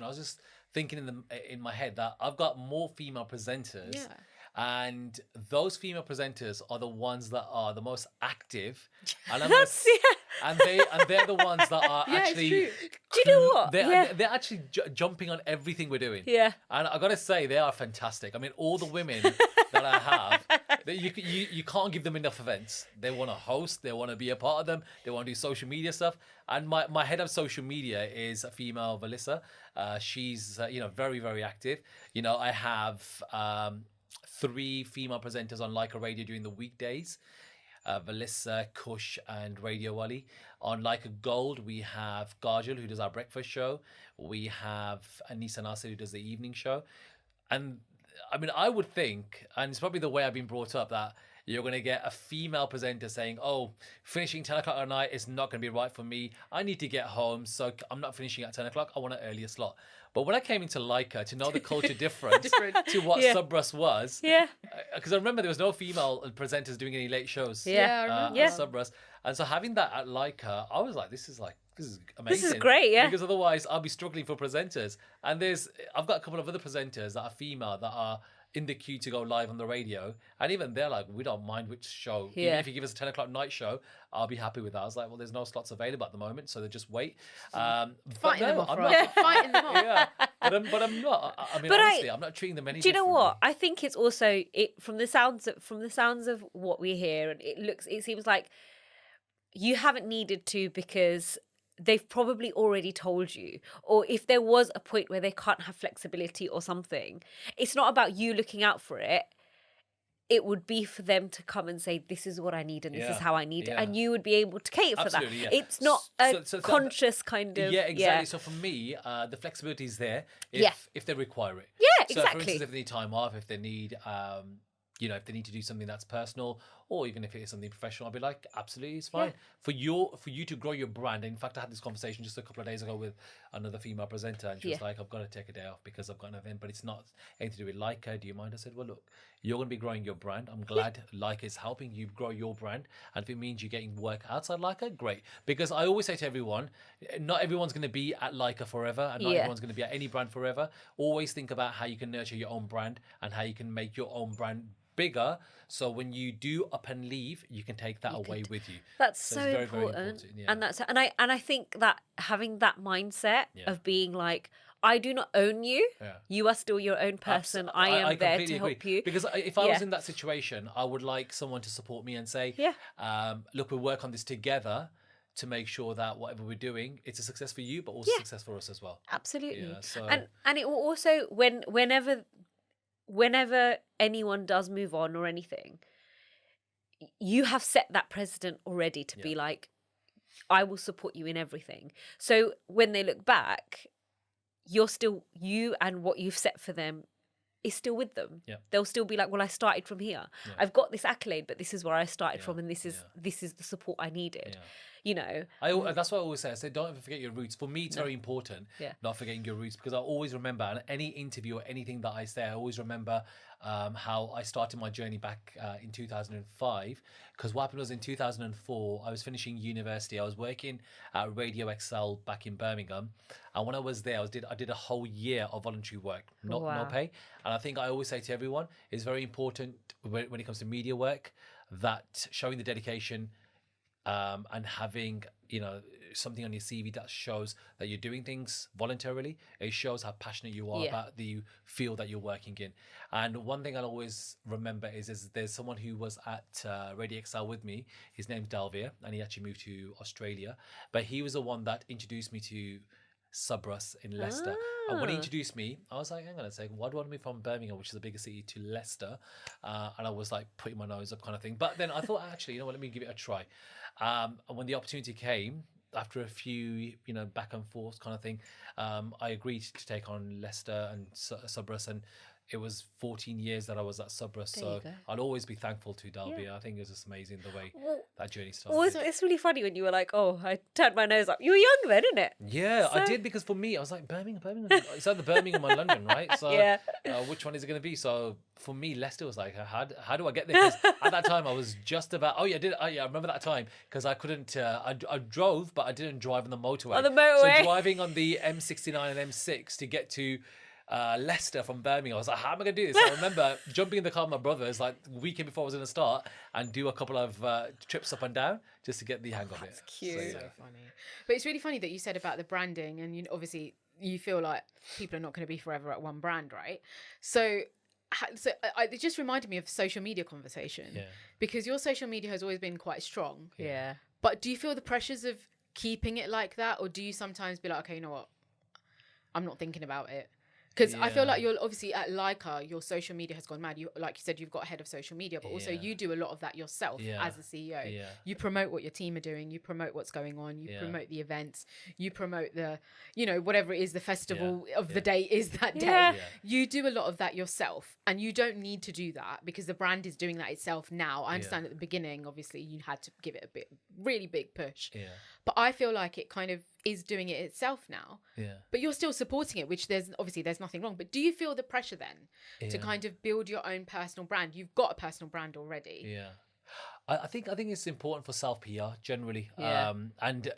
was just thinking in my head that I've got more female presenters, and those female presenters are the ones that are the most active, and they're the ones that are actually you know what? They're actually jumping on everything we're doing. Yeah. And I gotta say, they are fantastic. I mean, all the women that I have, you can't give them enough events. They want to host. They want to be a part of them. They want to do social media stuff. And my head of social media is a female, Valissa. She's very, very active. I have 3 female presenters on Lyca Radio during the weekdays. Valissa, Kush, and Radio Wali. On Like a Gold, we have Garjal, who does our breakfast show. We have Anisa Nasir, who does the evening show. And I mean, I would think, and it's probably the way I've been brought up, that you're going to get a female presenter saying, oh, finishing 10 o'clock at night is not going to be right for me. I need to get home, so I'm not finishing at 10 o'clock. I want an earlier slot. But when I came into Lyca, to know the culture difference to what Subrus was, because I remember there was no female presenters doing any late shows at Subrus. And so having that at Lyca, I was like, this is amazing. This is great, yeah. Because otherwise I'll be struggling for presenters. And I've got a couple of other presenters that are female that are in the queue to go live on the radio, and even they're like, we don't mind which show. Even if you give us a 10 o'clock night show, I'll be happy with that. I was like, well, there's no slots available at the moment, so they just wait. Fighting them off, right? Fighting them off. Yeah, but I'm not. I mean, honestly, I'm not treating them any. Do you know what? I think it's also from the sounds of what we hear, and it seems like you haven't needed to, because they've probably already told you. Or if there was a point where they can't have flexibility or something, it's not about you looking out for it. It would be for them to come and say, this is what I need and this is how I need it. And you would be able to cater for that. Yeah. It's not a conscious kind of... Yeah, exactly. So for me, the flexibility is there if they require it. Yeah, so exactly. For instance, if they need time off, if they need... if they need to do something that's personal, or even if it is something professional, I'll be like, absolutely, it's fine. Yeah. For you to grow your brand. In fact, I had this conversation just a couple of days ago with another female presenter, and she was like, I've got to take a day off because I've got an event, but it's not anything to do with Lyca. Do you mind? I said, well, look, you're going to be growing your brand. I'm glad Lyca is helping you grow your brand. And if it means you're getting work outside Lyca, great. Because I always say to everyone, not everyone's going to be at Lyca forever, and not everyone's going to be at any brand forever. Always think about how you can nurture your own brand and how you can make your own brand bigger, so when you do up and leave, you can take that away with you. That's so very, important. Very important. And I think that having that mindset of being like, I do not own you. You are still your own person. I am there to help you. Because if I was in that situation, I would like someone to support me and say, look, we'll work on this together to make sure that whatever we're doing, it's a success for you, but also success for us as well. Absolutely. Yeah, so... And it will also, whenever anyone does move on or anything, you have set that precedent already to be like, I will support you in everything. So when they look back, you and what you've set for them is still with them. They'll still be like, well, I started from here. I've got this accolade, but this is where I started from, and this is the support I needed. That's what I always say. I say, don't ever forget your roots. For me, it's very important not forgetting your roots, because I always remember, and any interview or anything that I say, I always remember how I started my journey back in 2005. Because what happened was in 2004, I was finishing university. I was working at Radio XL back in Birmingham. And when I was there, I did a whole year of voluntary work, no pay. And I think I always say to everyone, it's very important when it comes to media work, that showing the dedication and having something on your CV that shows that you're doing things voluntarily. It shows how passionate you are about the field that you're working in. And one thing I'll always remember is there's someone who was at Radio XL with me. His name's Dalvia, and he actually moved to Australia. But he was the one that introduced me to Subrus in Leicester. And when he introduced me, I was like, hang on a second, why do I want to move from Birmingham, which is the biggest city, to Leicester? And I was like putting my nose up kind of thing. But then I thought, actually, let me give it a try. And when the opportunity came, after a few, back and forth kind of thing, I agreed to take on Leicester and Subrus, and it was 14 years that I was at Subrus, so I'll always be thankful to Dalby. I think it was just amazing the way that journey started. Well, it's really funny when you were like, oh, I turned my nose up. You were young then, isn't it? Yeah, I did, because for me, I was like, Birmingham. It's either Birmingham or London, right? So which one is it going to be? So for me, Leicester was like, how do I get there? 'Cause at that time, I was just about, I remember that time, because I couldn't, I drove, but I didn't drive on the motorway. On the motorway. So driving on the M69 and M6 to get to Leicester from Birmingham. I was like, how am I going to do this? I remember jumping in the car with my brothers like the weekend before I was going to start and do a couple of trips up and down just to get the hang of it. That's cute. So, So funny. But it's really funny that you said about the branding, and obviously you feel like people are not going to be forever at one brand, right? So it just reminded me of social media conversation, because your social media has always been quite strong. Yeah. But do you feel the pressures of keeping it like that, or do you sometimes be like, okay, you know what, I'm not thinking about it? Because I feel like you're obviously at Lyca, your social media has gone mad. You, like you said, you've got head of social media, but also you do a lot of that yourself as the CEO. Yeah. You promote what your team are doing. You promote what's going on. You promote the events. You promote the, whatever it is, the festival of the day is that day. Yeah. You do a lot of that yourself, and you don't need to do that because the brand is doing that itself now. I understand at the beginning, obviously, you had to give it a really big push. Yeah. But I feel like it kind of is doing it itself now. Yeah. But you're still supporting it, which there's nothing wrong. But do you feel the pressure then to kind of build your own personal brand? You've got a personal brand already. Yeah. I think it's important for self PR generally. Yeah. And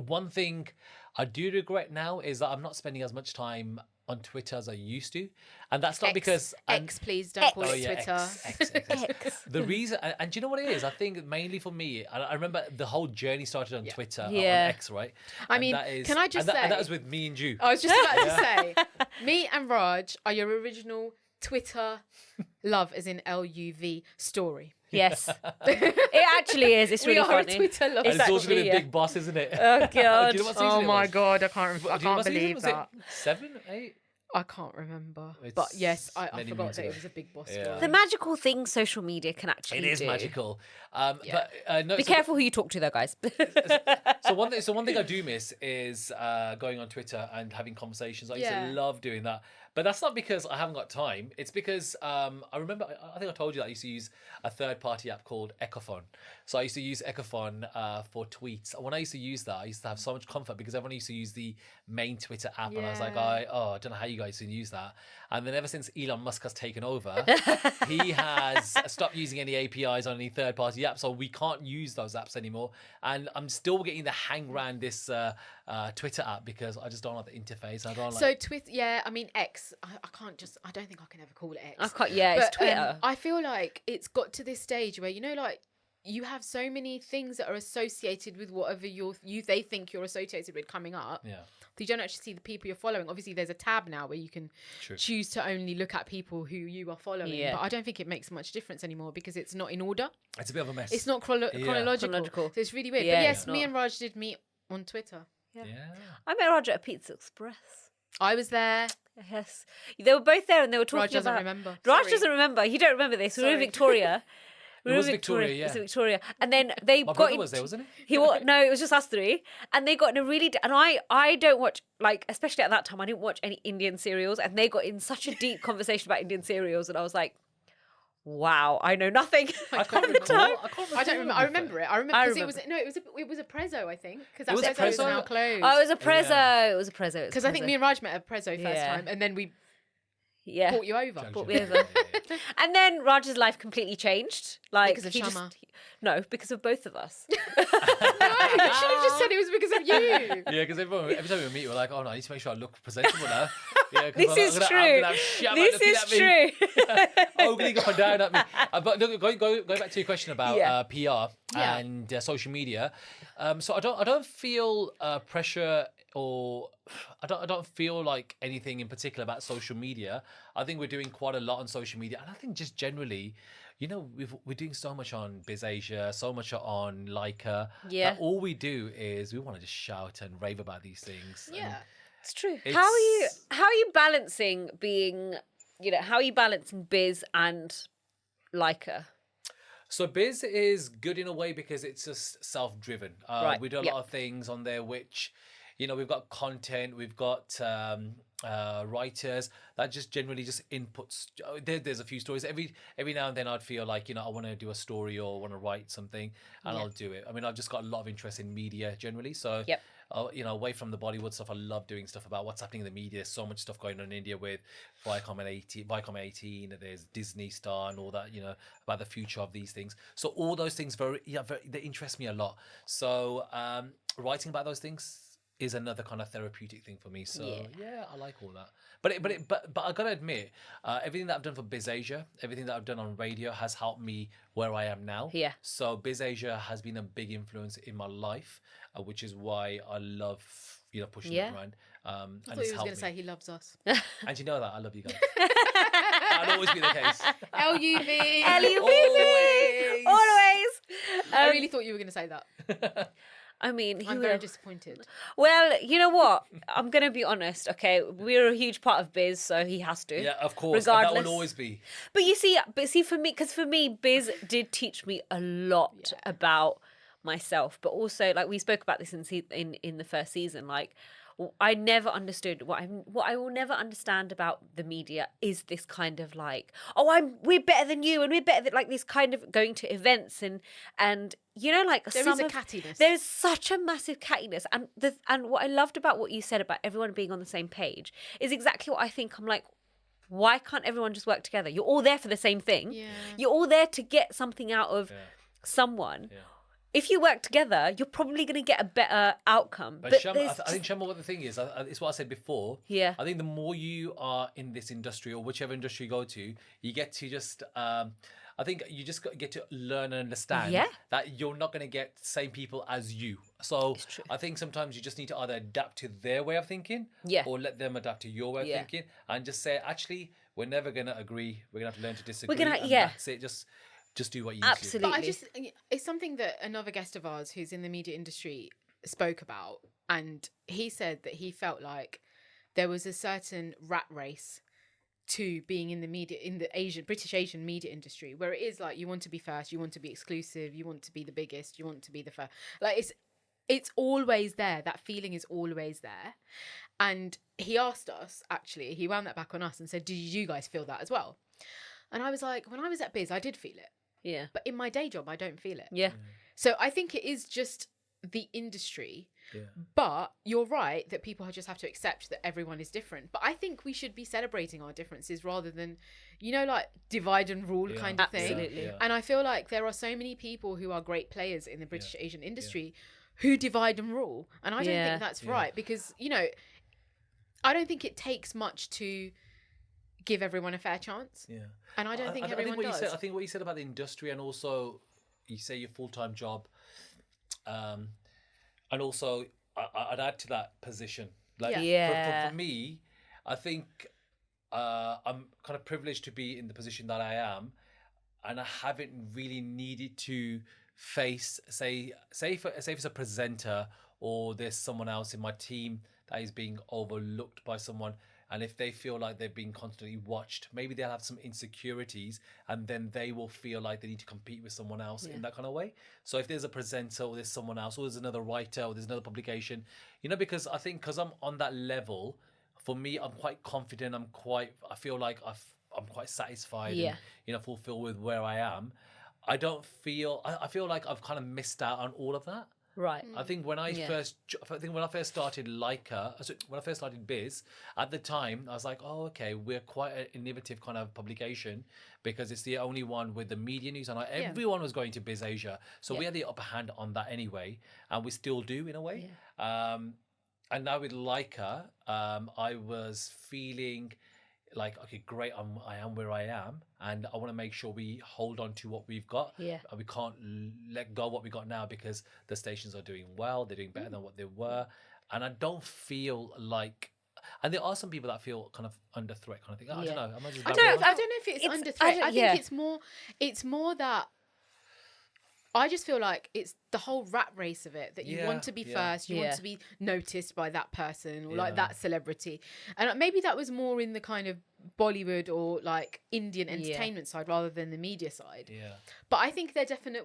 one thing I do regret now is that I'm not spending as much time on Twitter as I used to, and that's not because X, please don't call it Twitter. X. The reason, and do you know what it is? I think mainly for me, I remember the whole journey started on Twitter, on X, right? I And mean, that is, can I just and say, that was with me and you. I was just about to say, me and Raj are your original Twitter love, as in LUV story. Yes. It actually is. It's really we are funny. a Twitter love. And it's also actually, been a big boss, isn't it? Oh, God. Do you know what season Oh it my was? god, I can't Do you know what season? believe Was that. it 7, 8? I can't remember. It's But yes, I many forgot moons that ago. it was a big boss Yeah. story. The magical thing social media can actually It is do. magical. But no, Be careful who you talk to, though, guys. So one thing I do miss is going on Twitter and having conversations. I used to love doing that, but that's not because I haven't got time. It's because I remember, I think I told you that I used to use a third-party app called Echophon. So I used to use Echophon for tweets. And when I used to use that, I used to have so much comfort because everyone used to use the main Twitter app, and I was like, I don't know how you guys can use that. And then ever since Elon Musk has taken over, he has stopped using any APIs on any third-party apps, so we can't use those apps anymore. And I'm still getting the hang around this Twitter app because I just don't like the interface. I don't like. So Twitter, I mean X. I don't think I can ever call it X. I can't, it's Twitter. I feel like it's got to this stage where like you have so many things that are associated with whatever they think you're associated with coming up. Yeah. You don't actually see the people you're following. Obviously, there's a tab now where you can choose to only look at people who you are following. Yeah. But I don't think it makes much difference anymore because it's not in order. It's a bit of a mess. It's not chronological. So it's really weird. Yeah, but yes, it's me not. and Raj did meet on Twitter. Yeah. I met Roger at Pizza Express. I was there. Yes. They were both there and they were talking Raj doesn't about... remember. Raj Sorry. doesn't remember. You don't remember this. We were in Sorry. Victoria. It was Victoria, yeah. It was Victoria. And then they My got brother in... was there, wasn't No, it was just us three. And they got in a really... And I don't watch, especially at that time, I didn't watch any Indian serials. And they got in such a deep conversation about Indian serials. And I was like, wow, I know nothing. I can't at the time. recall. I don't remember. I remember it. I remember because it was a Prezzo, I think, because was a that Prezzo is Prezzo? now closed. Oh, it was a Prezzo. Yeah. It was a Prezzo. Because I think me and Raj met at Prezzo first time, and then we brought you over. Brought me over. And then Raj's life completely changed. Because of he Shyama. No, because of both of us. No, you should have just said it was because of you. Yeah, because every time we meet, we're like, oh no, I need to make sure I look presentable now. Yeah, 'cause This is I'm true. gonna have Shyama This looking is at me, true. ogling up and down at me. But look, going back to your question about PR Yeah. and social media. So I don't feel pressure, or I don't feel like anything in particular about social media. I think we're doing quite a lot on social media, and I think just generally, we're doing so much on BizAsia, so much on Lyca. Yeah. That all we do is we want to just shout and rave about these things. Yeah. It's true. It's- How are you balancing being, how are you balancing Biz and Lyca? So Biz is good in a way because it's just self-driven. Right, We do a yeah. lot of things on there which, we've got content, we've got writers that just generally just inputs. There's a few stories. Every now and then I'd feel like, I want to do a story or want to write something, and I'll do it. I mean, I've just got a lot of interest in media generally. So, Yep. away from the Bollywood stuff, I love doing stuff about what's happening in the media. There's so much stuff going on in India with Viacom 18, there's Disney Star and all that, about the future of these things. So all those things they interest me a lot. So writing about those things is another kind of therapeutic thing for me. So Yeah. yeah, I like all that. But I gotta admit, everything that I've done for Biz Asia, everything that I've done on radio has helped me where I am now. Yeah. So Biz Asia has been a big influence in my life, which is why I love pushing Yeah. it around. I And thought it's he was going helped to me. say he loves us. And you know that I love you guys. That'll always be the case. L-U-V. L-U-V. Always. I really thought you were going to say that. I mean, I'm very disappointed. well, you know what? I'm going to be honest, okay? We're a huge part of Biz, so he has to. Yeah, of course. And that Regardless. will always be. But you see, for me, because for me, Biz did teach me a lot about myself, but also, like, we spoke about this in the first season, like, I never understood what I will never understand about the media is this kind of like, we're better than you and we're better than, like, this kind of going to events and you know, like There is a cattiness. There's such a massive cattiness, and what I loved about what you said about everyone being on the same page is exactly what I think. I'm like, why can't everyone just work together? You're all there for the same thing. Yeah. You're all there to get something out of someone. Yeah. If you work together, you're probably going to get a better outcome. But Shyama, I think Shyama, what the thing is, it's what I said before. Yeah. I think the more you are in this industry or whichever industry you go to, you get to just, I think you just get to learn and understand that you're not going to get the same people as you. So I think sometimes you just need to either adapt to their way of thinking or let them adapt to your way of thinking and just say, actually, we're never going to agree. We're going to have to learn to disagree. That's it. Just do what you need to do. Absolutely. But it's something that another guest of ours who's in the media industry spoke about, and he said that he felt like there was a certain rat race to being in the media, in the British Asian media industry, where it is like you want to be first, you want to be exclusive, you want to be the biggest, you want to be the first. Like it's always there. That feeling is always there. And he asked us, actually, he wound that back on us and said, "Do you guys feel that as well?" And I was like, when I was at Biz, I did feel it. Yeah. But in my day job, I don't feel it. Yeah. So I think it is just the industry. Yeah. But you're right that people just have to accept that everyone is different. But I think we should be celebrating our differences rather than, like divide and rule kind of thing. Absolutely. Yeah. And I feel like there are so many people who are great players in the British Asian industry who divide and rule. And I don't think that's right because, I don't think it takes much to give everyone a fair chance. Yeah. And I don't think everyone does. I think what you said about the industry and also you say your full-time job, and also I'd add to that position. Like for me, I think I'm kind of privileged to be in the position that I am, and I haven't really needed to face say if it's a presenter or there's someone else in my team that is being overlooked by someone. And if they feel like they're being constantly watched, maybe they'll have some insecurities and then they will feel like they need to compete with someone else in that kind of way. So if there's a presenter or there's someone else or there's another writer or there's another publication, because I think because I'm on that level, for me, I'm quite confident. I feel like I'm quite satisfied and, fulfilled with where I am. I feel like I've kind of missed out on all of that. Right. I think when I first started Lyca, when I first started Biz, at the time I was like, oh, okay, we're quite an innovative kind of publication because it's the only one with the media news, and everyone was going to Biz Asia, so we had the upper hand on that anyway, and we still do in a way. And now with Lyca, I was feeling like, okay, great, I am where I am, and I want to make sure we hold on to what we've got. Yeah. We can't let go of what we got now because the stations are doing well, they're doing better than what they were, and I don't feel like. And there are some people that feel kind of under threat, kind of thing. I don't know. I don't know if it's under threat. I think it's more that. I just feel like it's the whole rat race of it, that you want to be first, you want to be noticed by that person or like that celebrity. And maybe that was more in the kind of Bollywood or like Indian entertainment side rather than the media side. Yeah. But I think there definitely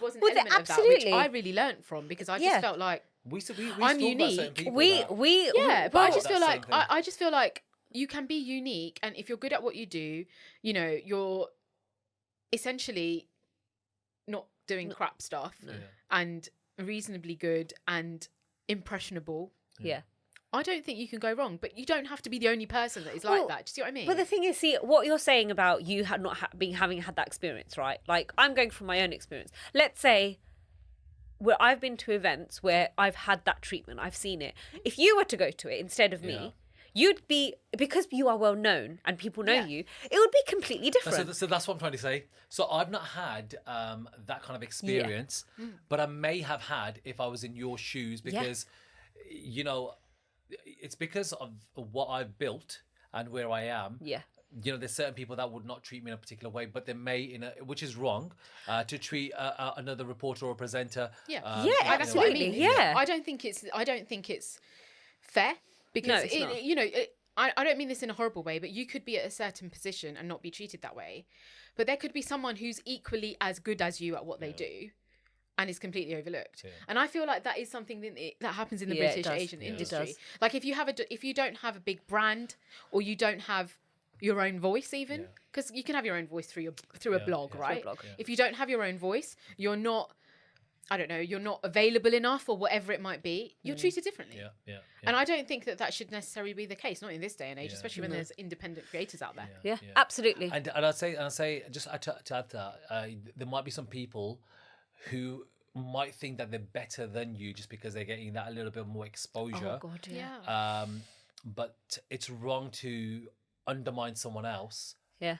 was an element of that, which I really learnt from because I just felt like I'm unique. But I just feel like I just feel like you can be unique, and if you're good at what you do, you're essentially not doing crap stuff and reasonably good and impressionable. Yeah. I don't think you can go wrong, but you don't have to be the only person that is like that. Do you see what I mean? But the thing is, see, what you're saying about you not having had that experience, right? Like, I'm going from my own experience. Let's say where I've been to events where I've had that treatment, I've seen it. If you were to go to it instead of me, you'd be, because you are well known and people know you, it would be completely different. So that's what I'm trying to say. So I've not had that kind of experience, but I may have had if I was in your shoes because, you know, it's because of what I've built and where I am. Yeah. You know, there's certain people that would not treat me in a particular way, but they may, which is wrong, to treat another reporter or presenter. That's what I mean. Yeah. I don't think it's fair because it's not. you know, I don't mean this in a horrible way, but you could be at a certain position and not be treated that way, but there could be someone who's equally as good as you at what they do, and is completely overlooked. And I feel like that is something that happens in the British Asian industry. Like if you don't have a big brand, or you don't have your own voice, even because you can have your own voice through a blog, right? If you don't have your own voice, you're not, I don't know, you're not available enough or whatever it might be, you're treated differently. And I don't think that should necessarily be the case, not in this day and age, especially when there's independent creators out there. Yeah, absolutely. And I'd say just to add to that, there might be some people who might think that they're better than you just because they're getting that a little bit more exposure. Oh God, But it's wrong to undermine someone else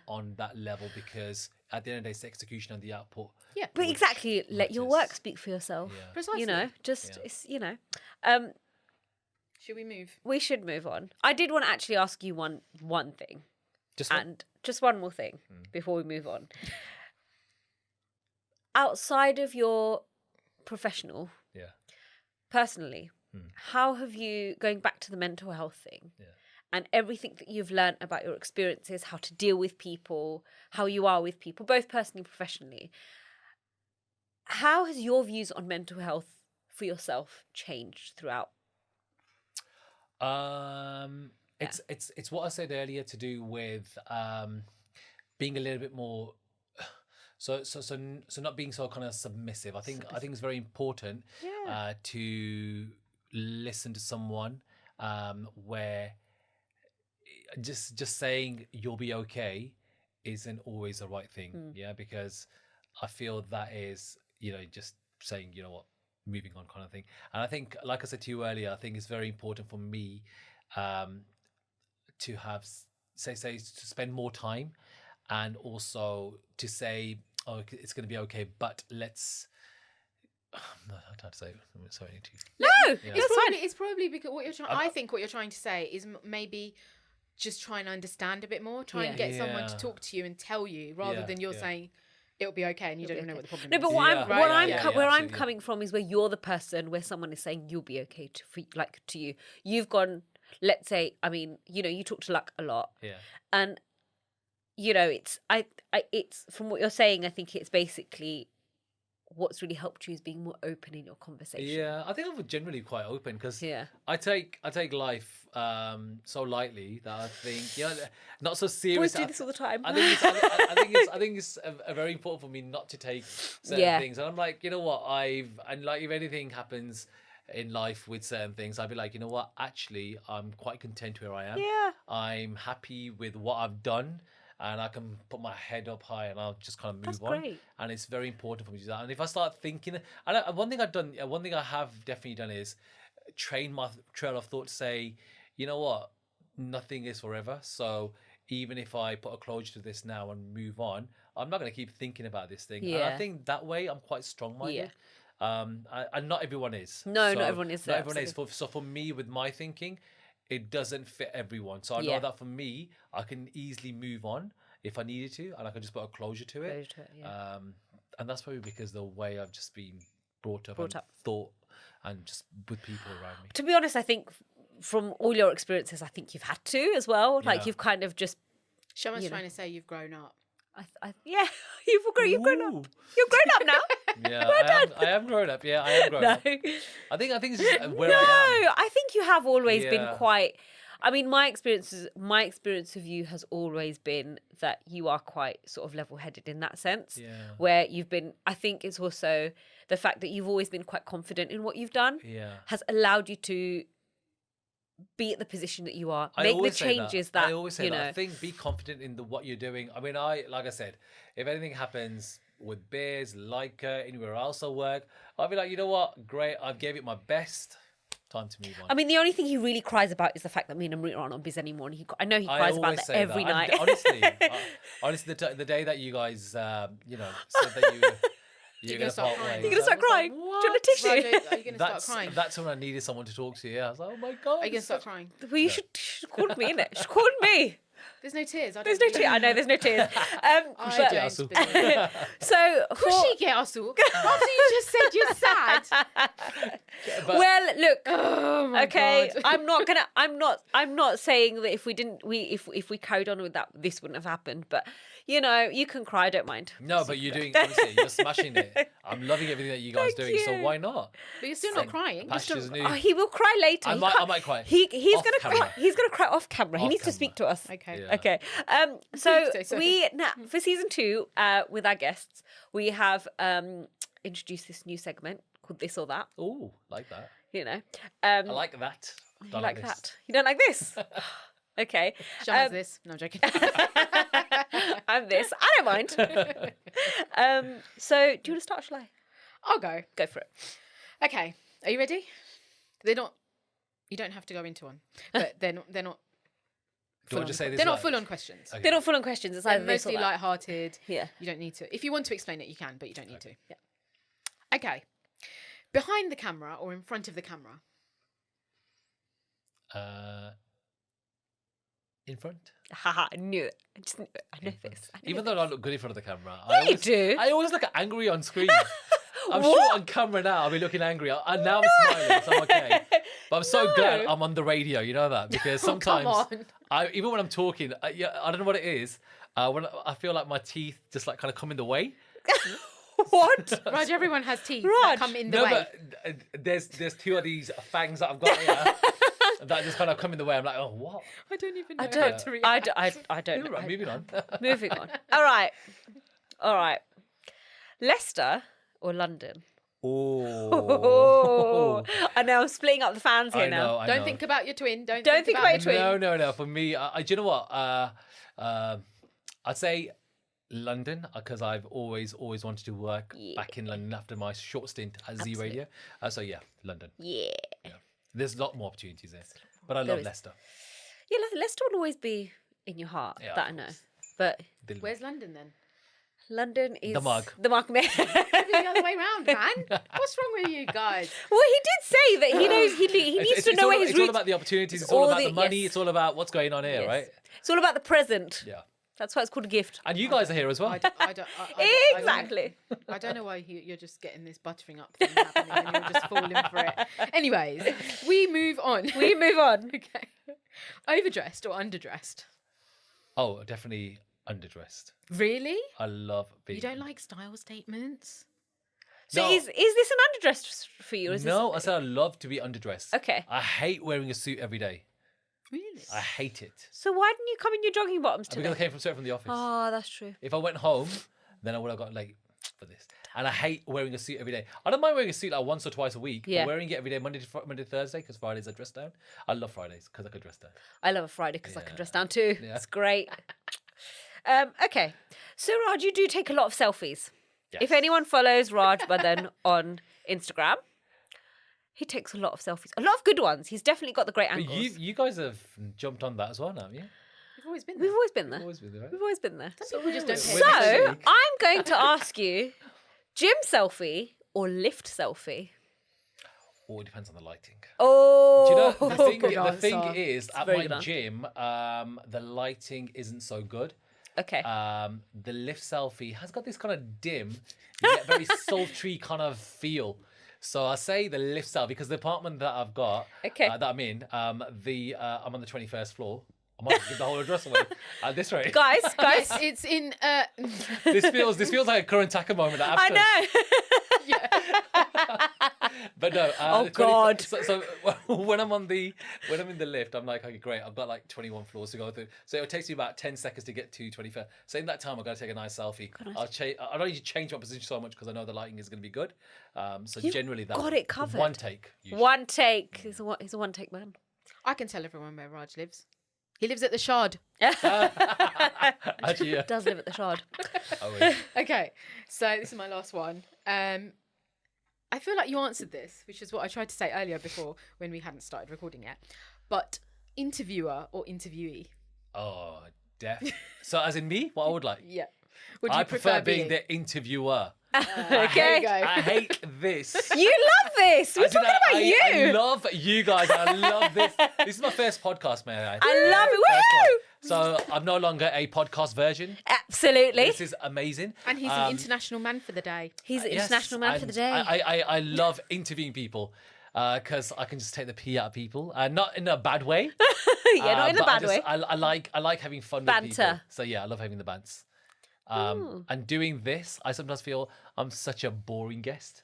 on that level, because at the end of the day, it's the execution and the output. Yeah, but exactly, let your work speak for yourself. Precisely. You know, it's, you know. Should we move? We should move on. I did want to actually ask you one thing, just one more thing before we move on. Outside of your professional, personally, how have you, going back to the mental health thing, and everything that you've learned about your experiences, how to deal with people, how you are with people, both personally and professionally, how has your views on mental health for yourself changed throughout? It's what I said earlier, to do with being a little bit more so not being so kind of submissive. I think it's very important to listen to someone where just saying you'll be okay isn't always the right thing. Because I feel that is, you know, just saying, you know what, moving on kind of thing. And I think, like I said to you earlier, I think it's very important for me to have say to spend more time, and also to say, oh, it's going to be okay, but let's no, I don't have to say it. Sorry, No, it's probably because what you're trying. I think what you're trying to say is maybe just try and understand a bit more. Try and get someone to talk to you and tell you, rather than you're saying it'll be okay and you don't even know what the problem is. No, but where I'm coming from is where you're the person where someone is saying you'll be okay to you. You've gone, let's say, I mean, you know, you talk to Luck a lot. And you know, it's from what you're saying, I think it's basically what's really helped you is being more open in your conversation. I think I'm generally quite open, because I take life so lightly that I think, you know, not so serious. Boys do this all the time. I think it's very important for me not to take certain things. And I'm like, you know what, and like if anything happens in life with certain things, I'd be like, you know what, actually I'm quite content where I am. I'm happy with what I've done, and I can put my head up high and I'll just kind of move on. Great. And it's very important for me to do that. And if I start thinking, and one thing I have definitely done is train my trail of thought to say, you know what, nothing is forever. So even if I put a closure to this now and move on, I'm not going to keep thinking about this thing. And I think that way I'm quite strong-minded. And not everyone is. No, not everyone is. Not everyone is. So for me, with my thinking, it doesn't fit everyone. So I know that for me, I can easily move on if I needed to, and I can just put a closure to it. And that's probably because the way I've just been brought up, thought, and just with people around me. To be honest, I think from all your experiences, I think you've had to as well. Like you've kind of just. Shama's trying to say you've grown up. You've grown up. You're grown up now. I am grown up. I am grown up. I think it's just where I am. I think you have always been quite. I mean, my experience of you has always been that you are quite sort of level-headed in that sense. Where you've been. I think it's also the fact that you've always been quite confident in what you've done. Has allowed you to be at the position that you are, make the changes that I always say that. I think be confident in what you're doing. I mean, like I said, if anything happens, with Bears, Lyca, anywhere else I work, I'll be like, you know what? Great. I've gave it my best. Time to move on. I mean, the only thing he really cries about is the fact that me and Amrita aren't on Biz anymore. And I know he cries about that every night. Honestly, the day that you guys, said that you're going to part ways. You're going to start crying. Do you want a tissue? Roger, are you going to start crying? That's when I needed someone to talk to. Yeah, I was like, oh my God. Are you going to start crying? Well, you should call me, innit? Should call me. There's no tears. There's no tears. I know there's no tears. So, Cushy get Asu. After you just said you're sad. Well, look. Oh my Okay, God. I'm not saying that if we carried on with that, this wouldn't have happened. But you can cry. I don't mind. No, but honestly, you're smashing it. I'm loving everything that you guys are doing. So why not? But you're still not crying. He will cry later. I might cry. He's Off gonna camera. cry. He's gonna cry off camera. He Off needs to camera. speak to us. Okay. Yeah. Okay. So So. for season 2, with our guests, we have introduced this new segment called This or That. Oh, like that. I like that. You Don't like this. that? You don't like this? Okay. Shama's this. No, I'm joking. I'm this. I don't mind. So do you want to start? Shall I? I'll go. Go for it. Okay. Are you ready? They're not. You don't have to go into one, but they're not. Do I just say this? They're not live? full on questions. Okay. They're not full on questions. It's They're either this or mostly that. light-hearted. Yeah. You don't need to. If you want to explain it, you can, but you don't need to. Yeah. Okay. Behind the camera or in front of the camera? In front. Haha, I knew it. I know this. Even though I look good in front of the camera, You do. I always look angry on screen. I'm What? sure on camera now I'll be looking angry. And now I'm smiling, so I'm okay. But I'm so glad I'm on the radio. You know that because sometimes, even when I'm talking, I don't know what it is. When I feel like my teeth just like kind of come in the way. What? Raj, everyone has teeth Raj. that come in the way. But there's two of these fangs that I've got here that just kind of come in the way. I'm like, oh, what? I don't even know I how don't. to react. I don't know. Right, moving on. Moving on. All right. Leicester or London? Oh. I know. I'm splitting up the fans here now. I Don't know. think about your twin. Don't think about your twin. No. For me, do you know what? I'd say London because I've always wanted to work back in London after my short stint at Z Radio. So yeah, London. Yeah. There's a lot more opportunities there, but I love Leicester. Yeah, Leicester will always be in your heart. Yeah, that I of know. course. But Where's London then? London is The mug. The mug. Maybe the other way round, man. What's wrong with you guys? Well, he did say that he knows he needs to know where his It's all roots. about the opportunities. It's all about the money. yes. It's all about what's going on here, Yes. right? It's all about the present. Yeah. That's why it's called a gift. And you guys are here as well. Exactly. I don't know why you're just getting this buttering up thing happening and you're just falling for it. Anyways, we move on. We move on. Okay. Overdressed or underdressed? Oh, definitely underdressed. Really? I love being. You don't like style statements? So No. is this an underdressed for you? Or is No, I this... said I love to be underdressed. Okay. I hate wearing a suit every day. Really? I hate it. So why didn't you come in your jogging bottoms today? Because I came straight from the office. Oh, that's true. If I went home, then I would have got late for this. And I hate wearing a suit every day. I don't mind wearing a suit like once or twice a week, Yeah. but wearing it every day, Monday to Thursday, because Fridays I dress down. I love Fridays because I could dress down. I love a Friday because I can Yeah. dress down too. Yeah. It's great. Okay. So Raj, you do take a lot of selfies. Yes. If anyone follows Raj Baddhan on Instagram, he takes a lot of selfies. A lot of good ones. He's definitely got the great But angles. you guys have jumped on that as well now, haven't you? We've always been We've there. always been there. Always with it, right? We've always been there. Some people just don't So, pay So attention. I'm going to ask you, gym selfie or lift selfie? Oh, it depends on the lighting. Oh, Do you know, the thing answer. is, at very my good answer. gym, the lighting isn't so good. okay. The lift selfie has got this kind of dim, yet very sultry kind of feel. So I say the lift selfie because the apartment that I've got, Okay. that I'm in, I'm on the 21st floor. I might give the whole address away at this rate. Guys, Yes, it's in. This feels like a current Taka moment. At I Aston. know. But no. Oh, the 20 God. So when I'm in the lift, I'm like, okay, great. I've got like 21 floors to go through. So it takes me about 10 seconds to get to 21st. So in that time, I've got to take a nice selfie. I don't need to change my position so much because I know the lighting is going to be good. So You've generally, that got it covered. One take. Usually. One take. He's a one take man. I can tell everyone where Raj lives. He lives at the Shard. Actually, yeah. Does live at the Shard. Oh, wait. Okay, so this is my last one. I feel like you answered this, which is what I tried to say earlier before when we hadn't started recording yet. But interviewer or interviewee? Oh, so as in me, what I would like? Yeah. Would you I prefer being the interviewer. Okay. I hate this. You love this. We're talking about you. I love you guys. I love this. This is my first podcast, man. I love it. First one. Woo! So I'm no longer a podcast version. Absolutely. This is amazing. And he's an international man for the day. He's an Yes, international man for the and day. I love interviewing people because I can just take the pee out of people, not in a bad way. Yeah, not in a but bad way. I like having fun with Banter. people. So yeah, I love having the bants. And doing this, I sometimes feel I'm such a boring guest.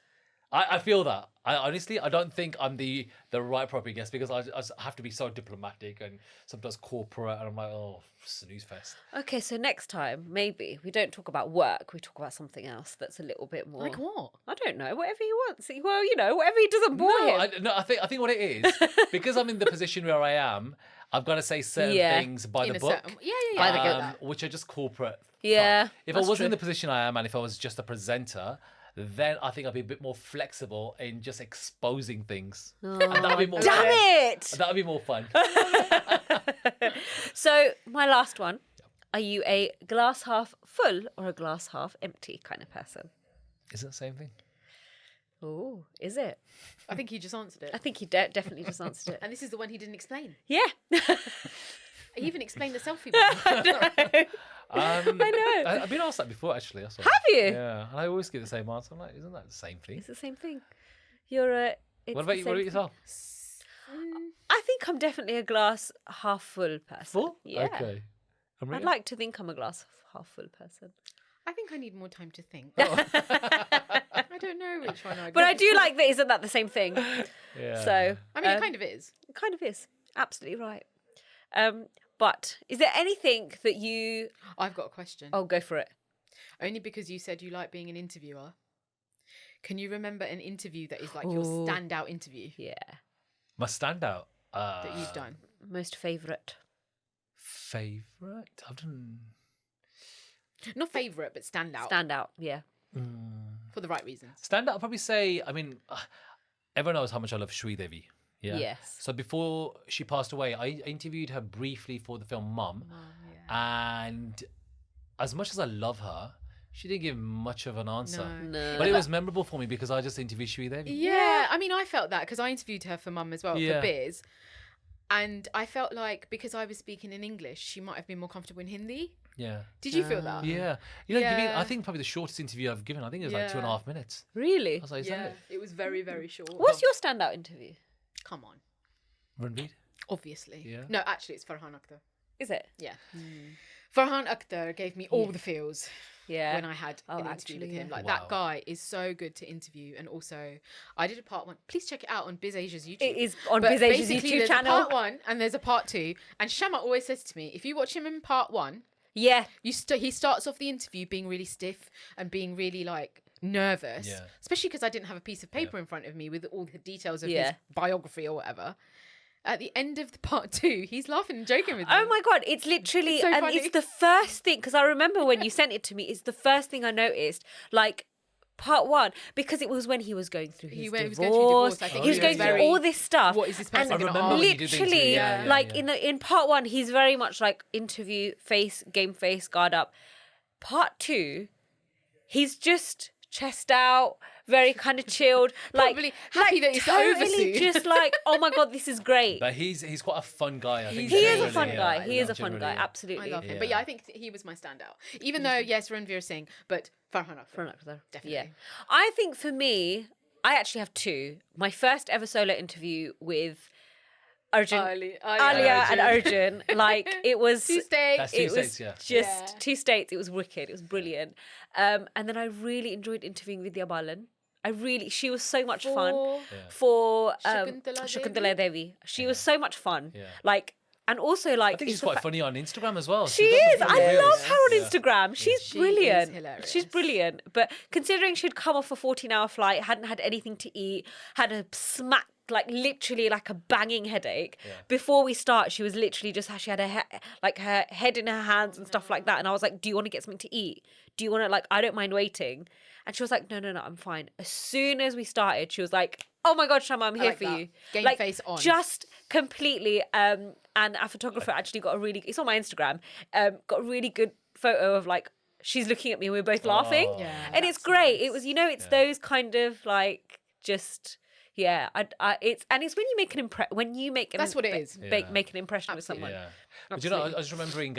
I feel that. I honestly, I don't think I'm the right appropriate guest because I have to be so diplomatic and sometimes corporate, and I'm like, oh, snooze fest. Okay, so next time, maybe we don't talk about work. We talk about something else that's a little bit more. Like what? I don't know. Whatever he wants. Well, whatever he doesn't bore him. I think what it is because I'm in the position where I am. I've got to say certain things by In the a book. certain- yeah. I get that. Which are just corporate. Yeah, type. If I that's wasn't in true. the position I am, and if I was just a presenter, then I think I'd be a bit more flexible in just exposing things. And that'd be more Damn fun. it! That'd be more fun. So, my last one. Are you a glass half full or a glass half empty kind of person? Is it the same thing? Oh, is it? I think he just answered it. I think he definitely just answered it. And this is the one he didn't explain. Yeah. He even explained the selfie one. I know. I've been asked that before, actually. That's all. Have you? Yeah, and I always get the same answer. I'm like, isn't that the same thing? It's the same thing. You're a. It's What the about you? same What about thing. yourself? I think I'm definitely a glass half full person. Full? Yeah. Okay. I'd like to think I'm a glass half full person. I think I need more time to think. I don't know which one I But I do like that. Isn't that the same thing? Yeah. So I mean, it kind of is. it kind of is. Absolutely right. But is there anything that you? I've got a question. Oh, go for it. Only because you said you like being an interviewer. Can you remember an interview that is like your Ooh. standout interview Yeah. My standout. that you've done? Most favourite. Favorite? I've done. Not favourite, but standout Standout. Yeah. for the right reasons. Standout, I'll probably say, I mean, everyone knows how much I love Sri Devi. Yeah. Yes. So before she passed away, I interviewed her briefly for the film Mum. And as much as I love her, she didn't give much of an answer. No. But it was memorable for me because I just interviewed Sri Devi. Yeah, I mean, I felt that because I interviewed her for Mum as well, Yeah. for Biz. And I felt like because I was speaking in English, she might have been more comfortable in Hindi. Yeah. Did you feel that? Yeah. You know, giving, Yeah. I think probably the shortest interview I've given, I think it was like 2.5 minutes. Really? I was like, is Yeah, that it? it was very, very short. What's your standout interview? Come on. Ranveer? Obviously. Yeah. No, actually, it's Farhan Akhtar. Is it? Yeah. Farhan Akhtar gave me all the feels Yeah. when I had Oh, an interview actually, with him. yeah. Like, Wow. that guy is so good to interview. And also, I did a part one. Please check it out on Biz Asia's YouTube. It is on But Biz Asia's basically, YouTube there's channel. a part one and there's a part two. And Shyama always says to me, if you watch him in part one, Yeah. he starts off the interview being really stiff and being really like nervous, Yeah. especially because I didn't have a piece of paper in front of me with all the details of his Yeah. biography or whatever. At the end of the part two, he's laughing and joking with me. Oh my God, it's literally, It's so and funny. it's the first thing, because I remember when you sent it to me, it's the first thing I noticed, like part one, because it was when he was going through his He divorce. was going through divorce, I think He was he going was through very- all this stuff. What is this person and gonna remember ask? when you did the interview, literally, yeah, yeah, like yeah. in part one, he's very much like interview face, game face, guard up. Part two, he's just chest out, very kind of chilled, Probably happy that it's over totally soon. just like, oh my God, this is great. But he's quite a fun guy, I think. He is a generally, fun yeah. guy. He is a Generally, fun guy. yeah. Absolutely. I love him. Yeah. But yeah, I think he was my standout. Even though, yes, Ranveer Singh, but Farhan Akhtar. Farhan Akhtar. Definitely. Yeah. I think for me, I actually have two. My first ever solo interview with Arjun, Alia and Arjun. Like it was. Tuesday. That's It Tuesdays, was yeah. just Yeah. 2 states. It was wicked. It was brilliant. And then I really enjoyed interviewing Vidya Balan. She was so much fun. For Shakuntala Devi. She was so much fun. Yeah. Like, and also like. I think she's it's the quite funny on Instagram as well. She does is. some funny I reels. love her on Yeah. Instagram. She's She brilliant. is hilarious. She's brilliant. But considering she'd come off a 14-hour flight, hadn't had anything to eat, had a smack, like literally like a banging headache. Before we start, she was literally just, she had like her head in her hands and stuff like that. And I was like, do you want to get something to eat? Do you want to, like, I don't mind waiting. And she was like, no, I'm fine. As soon as we started, she was like, oh my God, Shyama, I'm here like for that. you. Game like, face on. Just completely. And our photographer actually got a really, it's on my Instagram, got a really good photo of like, she's looking at me and we're both laughing. Yeah, And it's that's great. nice. It was, it's those kind of like, just... Yeah, it's when you make an when you make an That's what it is. make an impression with someone. Yeah. But I was remembering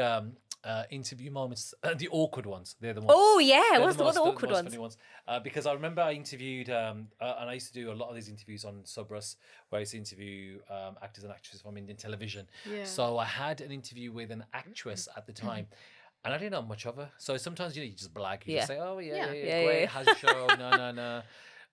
interview moments, the awkward ones. They're the most. Oh yeah, they're what the the awkward most ones? funny ones. Because I remember I interviewed, and I used to do a lot of these interviews on Subrus, where I used to interview actors and actresses from Indian television. Yeah. So I had an interview with an actress at the time. And I didn't know much of her. So sometimes, you just blag. You just say, oh, yeah, great. How's the show? No.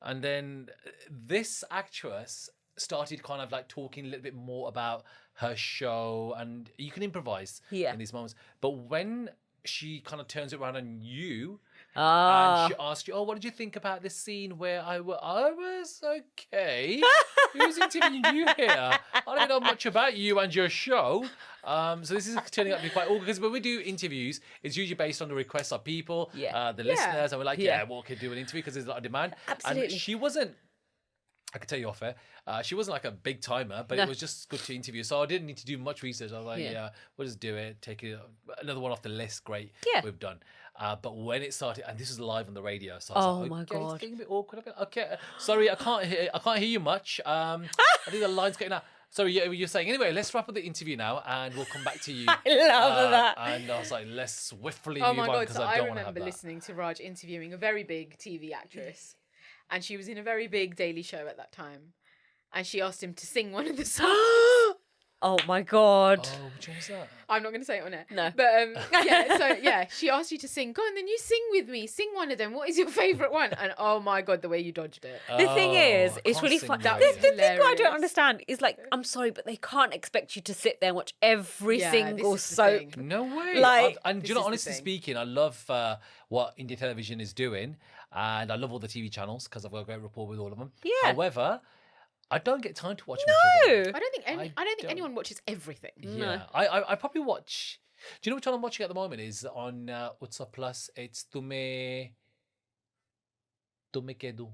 And then this actress started kind of like talking a little bit more about her show, and you can improvise in these moments. But when she kind of turns it around on you, and she asks you, oh, what did you think about this scene where I was okay? Who's interviewing you here? I don't know much about you and your show. So this is turning out to be quite awkward, because when we do interviews, it's usually based on the requests of people, the listeners, and we're like, well, we could do an interview because there's a lot of demand. Absolutely. And she wasn't, I could tell you off air, she wasn't like a big timer, but it was just good to interview. So I didn't need to do much research. I was like, we'll just do it. Take it, another one off the list. Great. Yeah. We've done. But when it started, and this was live on the radio, so I was like, my okay, God. it's getting a bit awkward. Okay, sorry, I can't hear you much. I think the line's getting out. Sorry, you're saying, anyway, let's wrap up the interview now and we'll come back to you. I love that. And I was like, let's swiftly Oh move my on, God, because so I I don't want to have remember that. listening to Raj interviewing a very big TV actress, and she was in a very big Daily Show at that time, and she asked him to sing one of the songs. Oh my God. Oh, which one was that? I'm not going to say it on air. No. But she asked you to sing. Go on, then you sing with me. Sing one of them. What is your favourite one? And oh my God, the way you dodged it. The thing is, I it's can't really sing fun. very The well. thing I Hilarious. don't understand is like, I'm sorry, but they can't expect you to sit there and watch every Yeah, single this is the soap. thing. No way. Like- and do you This know, is the honestly thing. speaking, I love what Indian television is doing, and I love all the TV channels because I've got a great rapport with all of them. Yeah. However, I don't get time to watch much of them. No. I don't think don't. anyone watches everything. Yeah, I probably watch. Do you know which one I'm watching at the moment? Is on Utsa Plus. It's Tume Kedu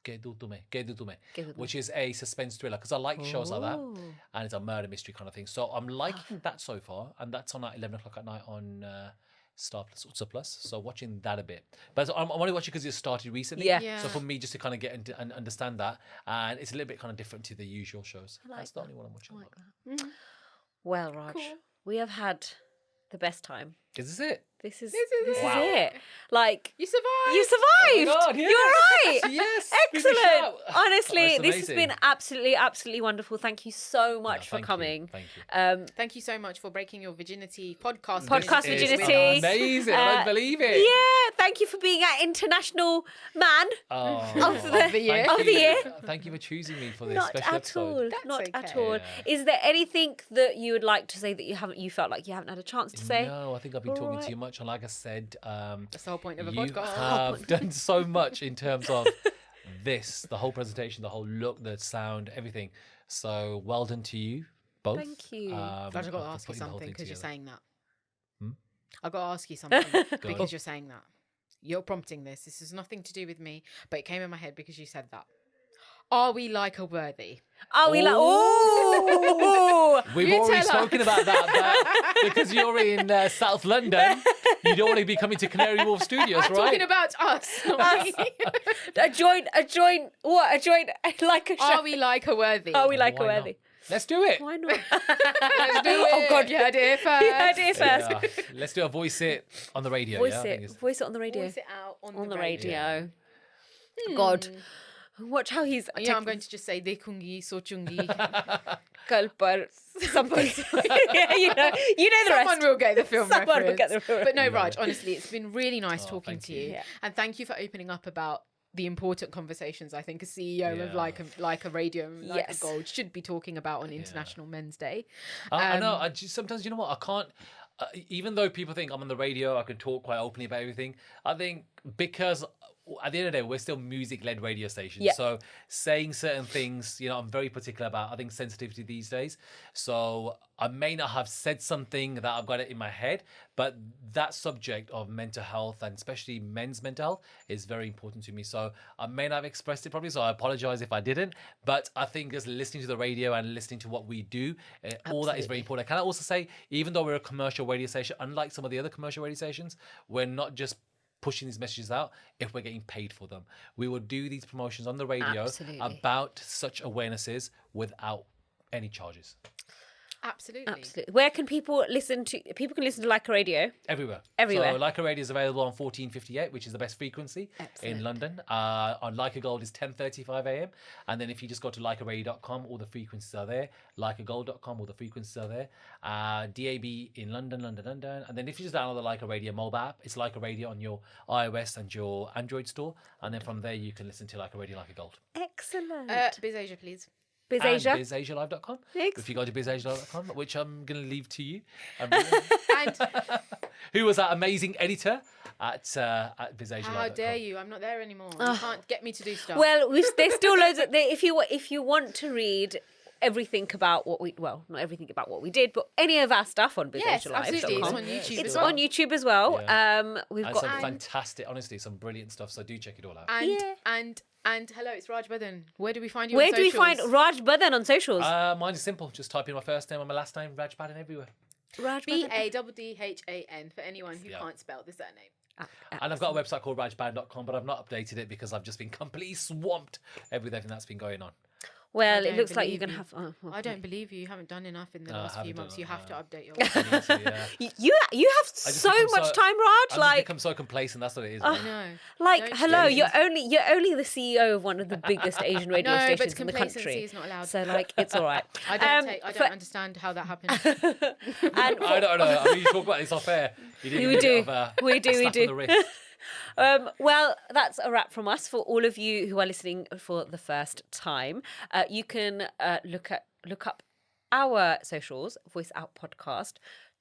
Tume, which is a suspense thriller, because I like shows like that, Ooh. and it's a murder mystery kind of thing. So I'm liking that so far, and that's on at 11 o'clock at night on Star Plus, Utsa Plus. So watching that a bit, but I'm only watching because it started recently. Yeah. So for me, just to kind of get into and understand that, and it's a little bit kind of different to the usual shows. That's the only one I'm watching. Well, Raj, we have had the best time. Is this it? This is Wow. it. Like, You survived. you survived. Oh my God, yes. You're right. Yes. Give me a Excellent. shout. Honestly, That's this has been amazing. absolutely, absolutely wonderful. Thank you so much for Thank you. coming. Thank you. Thank you so much for breaking your virginity podcast. Podcast It's virginity. amazing. I don't believe it. Yeah, thank you for being our international man Oh, of the year. thank Of the you. year. Thank you for choosing me for this Not special at episode. all. That's Not at okay. all. Yeah. Is there anything that you would like to say that you felt like you haven't had a chance to say? No, I think I've been talking Alright. too much. And like I said, That's the whole point of a you podcast. have done so much in terms of this, the whole presentation, the whole look, the sound, everything. So well done to you both. Thank you. I've got to for ask you putting the whole something thing because you're together. saying that. Hmm? I've got to ask you something on. because you're saying that. You're prompting this. This has nothing to do with me, but it came in my head because you said that. Are we Lyca worthy? Are we like, oh, We've You already tell her. spoken about that, but because you're in South London, you don't want to be coming to Canary Wharf Studios, I'm right? talking about us. not me. a joint, like a show. Are we Lyca worthy? Are we like a Why not? worthy? Let's do it. Why not? Let's do it. Oh, God. You heard it first. You heard it first. Yeah. Let's do a voice it on the radio. Voice yeah? I think it. it's- Voice it on the radio. Voice it out On the radio. Yeah. God. Watch how he's Yeah, I'm going to just say dekhungi, sochungi. kal par something. Yeah, you know the rest. Someone will get the film Someone will reference. get the reference. But no, Yeah. Raj, honestly, it's been really nice talking thank to you. you. Yeah. And thank you for opening up about the important conversations I think a CEO of Yeah. like a radio and like Yes. a Gold should be talking about on International Men's Day. I know. I just sometimes, you know what? I can't. Even though people think I'm on the radio, I can talk quite openly about everything. I think because at the end of the day, we're still music-led radio stations. Yeah. So saying certain things, I'm very particular about. I think sensitivity these days. So I may not have said something that I've got it in my head, but that subject of mental health and especially men's mental health is very important to me. So I may not have expressed it properly, so I apologize if I didn't. But I think just listening to the radio and listening to what we do, all that is very important. Can I also say, even though we're a commercial radio station, unlike some of the other commercial radio stations, we're not just pushing these messages out if we're getting paid for them. We will do these promotions on the radio about such awarenesses without any charges. Absolutely. Where can people listen to? People can listen to Lyca Radio Everywhere. everywhere. So Lyca Radio is available on 1458, which is the best frequency in London. On Lyca Gold is 10:35 a.m. And then if you just go to lycaradio.com, all the frequencies are there. lycagold.com, all the frequencies are there. DAB in London. And then if you just download the Lyca Radio mobile app, it's Lyca Radio on your iOS and your Android store. And then from there, you can listen to Lyca Radio, Lyca Gold. Excellent. BizAsia, please. BizAsia. And BizAsiaLive.com. If you go to BizAsiaLive.com, which I'm going to leave to you. And Who was that amazing editor at BizAsiaLive.com? how dare you? I'm not there anymore. You can't get me to do stuff. Well, there's still loads of. If you want to read everything about what we, well, not everything about what we did, but any of our stuff on yes, BizAsiaLive.com. absolutely. It's on YouTube. It's as well. on YouTube as well. Yeah. We've And got some fantastic, honestly, some brilliant stuff. So do check it all out. And hello, it's Raj Baddhan. Where do we find you? Where on do we socials? find Raj Baddhan on socials? Mine is simple. Just type in my first name and my last name, Raj Baddhan, everywhere. Raj Baddhan. BADDHAN for anyone who can't spell the surname. And I've got a website called rajbaddhan.com, but I've not updated it because I've just been completely swamped with everything that's been going on. Well, I it looks like don't you're going to believe have... I don't believe you. You haven't done enough in the last few months. You have to update your I website. need to, yeah. You have just so become much time, Raj. I've become so complacent. That's what it is. I man. know. Like, Don't hello, stress. you're only the CEO of one of the biggest Asian radio No, but stations in the complacency country. is not allowed. So, like, it's all right. I don't understand how that happened. And I don't know. I mean, you talk about this off air. You didn't We even do. get a We do. slap on the wrist. well, that's a wrap from us. For all of you who are listening for the first time, you can look up our socials, Voice Out Podcast.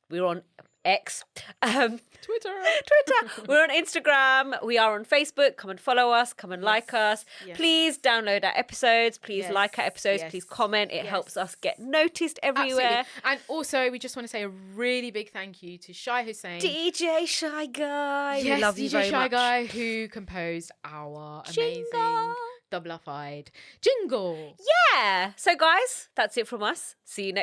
We're on X, Twitter. We're on Instagram. We are on Facebook. Come and follow us. Come and like us. Yes. Please download our episodes. Please Yes. like our episodes. Yes. Please comment. It Yes. helps us get noticed everywhere. Absolutely. And also, we just want to say a really big thank you to Shai Hussein. DJ Shy Guy. Yes, we love you DJ very Shy much. Guy, who composed our amazing Jingle. double-up-eyed jingle. Yeah. So, guys, that's it from us. See you next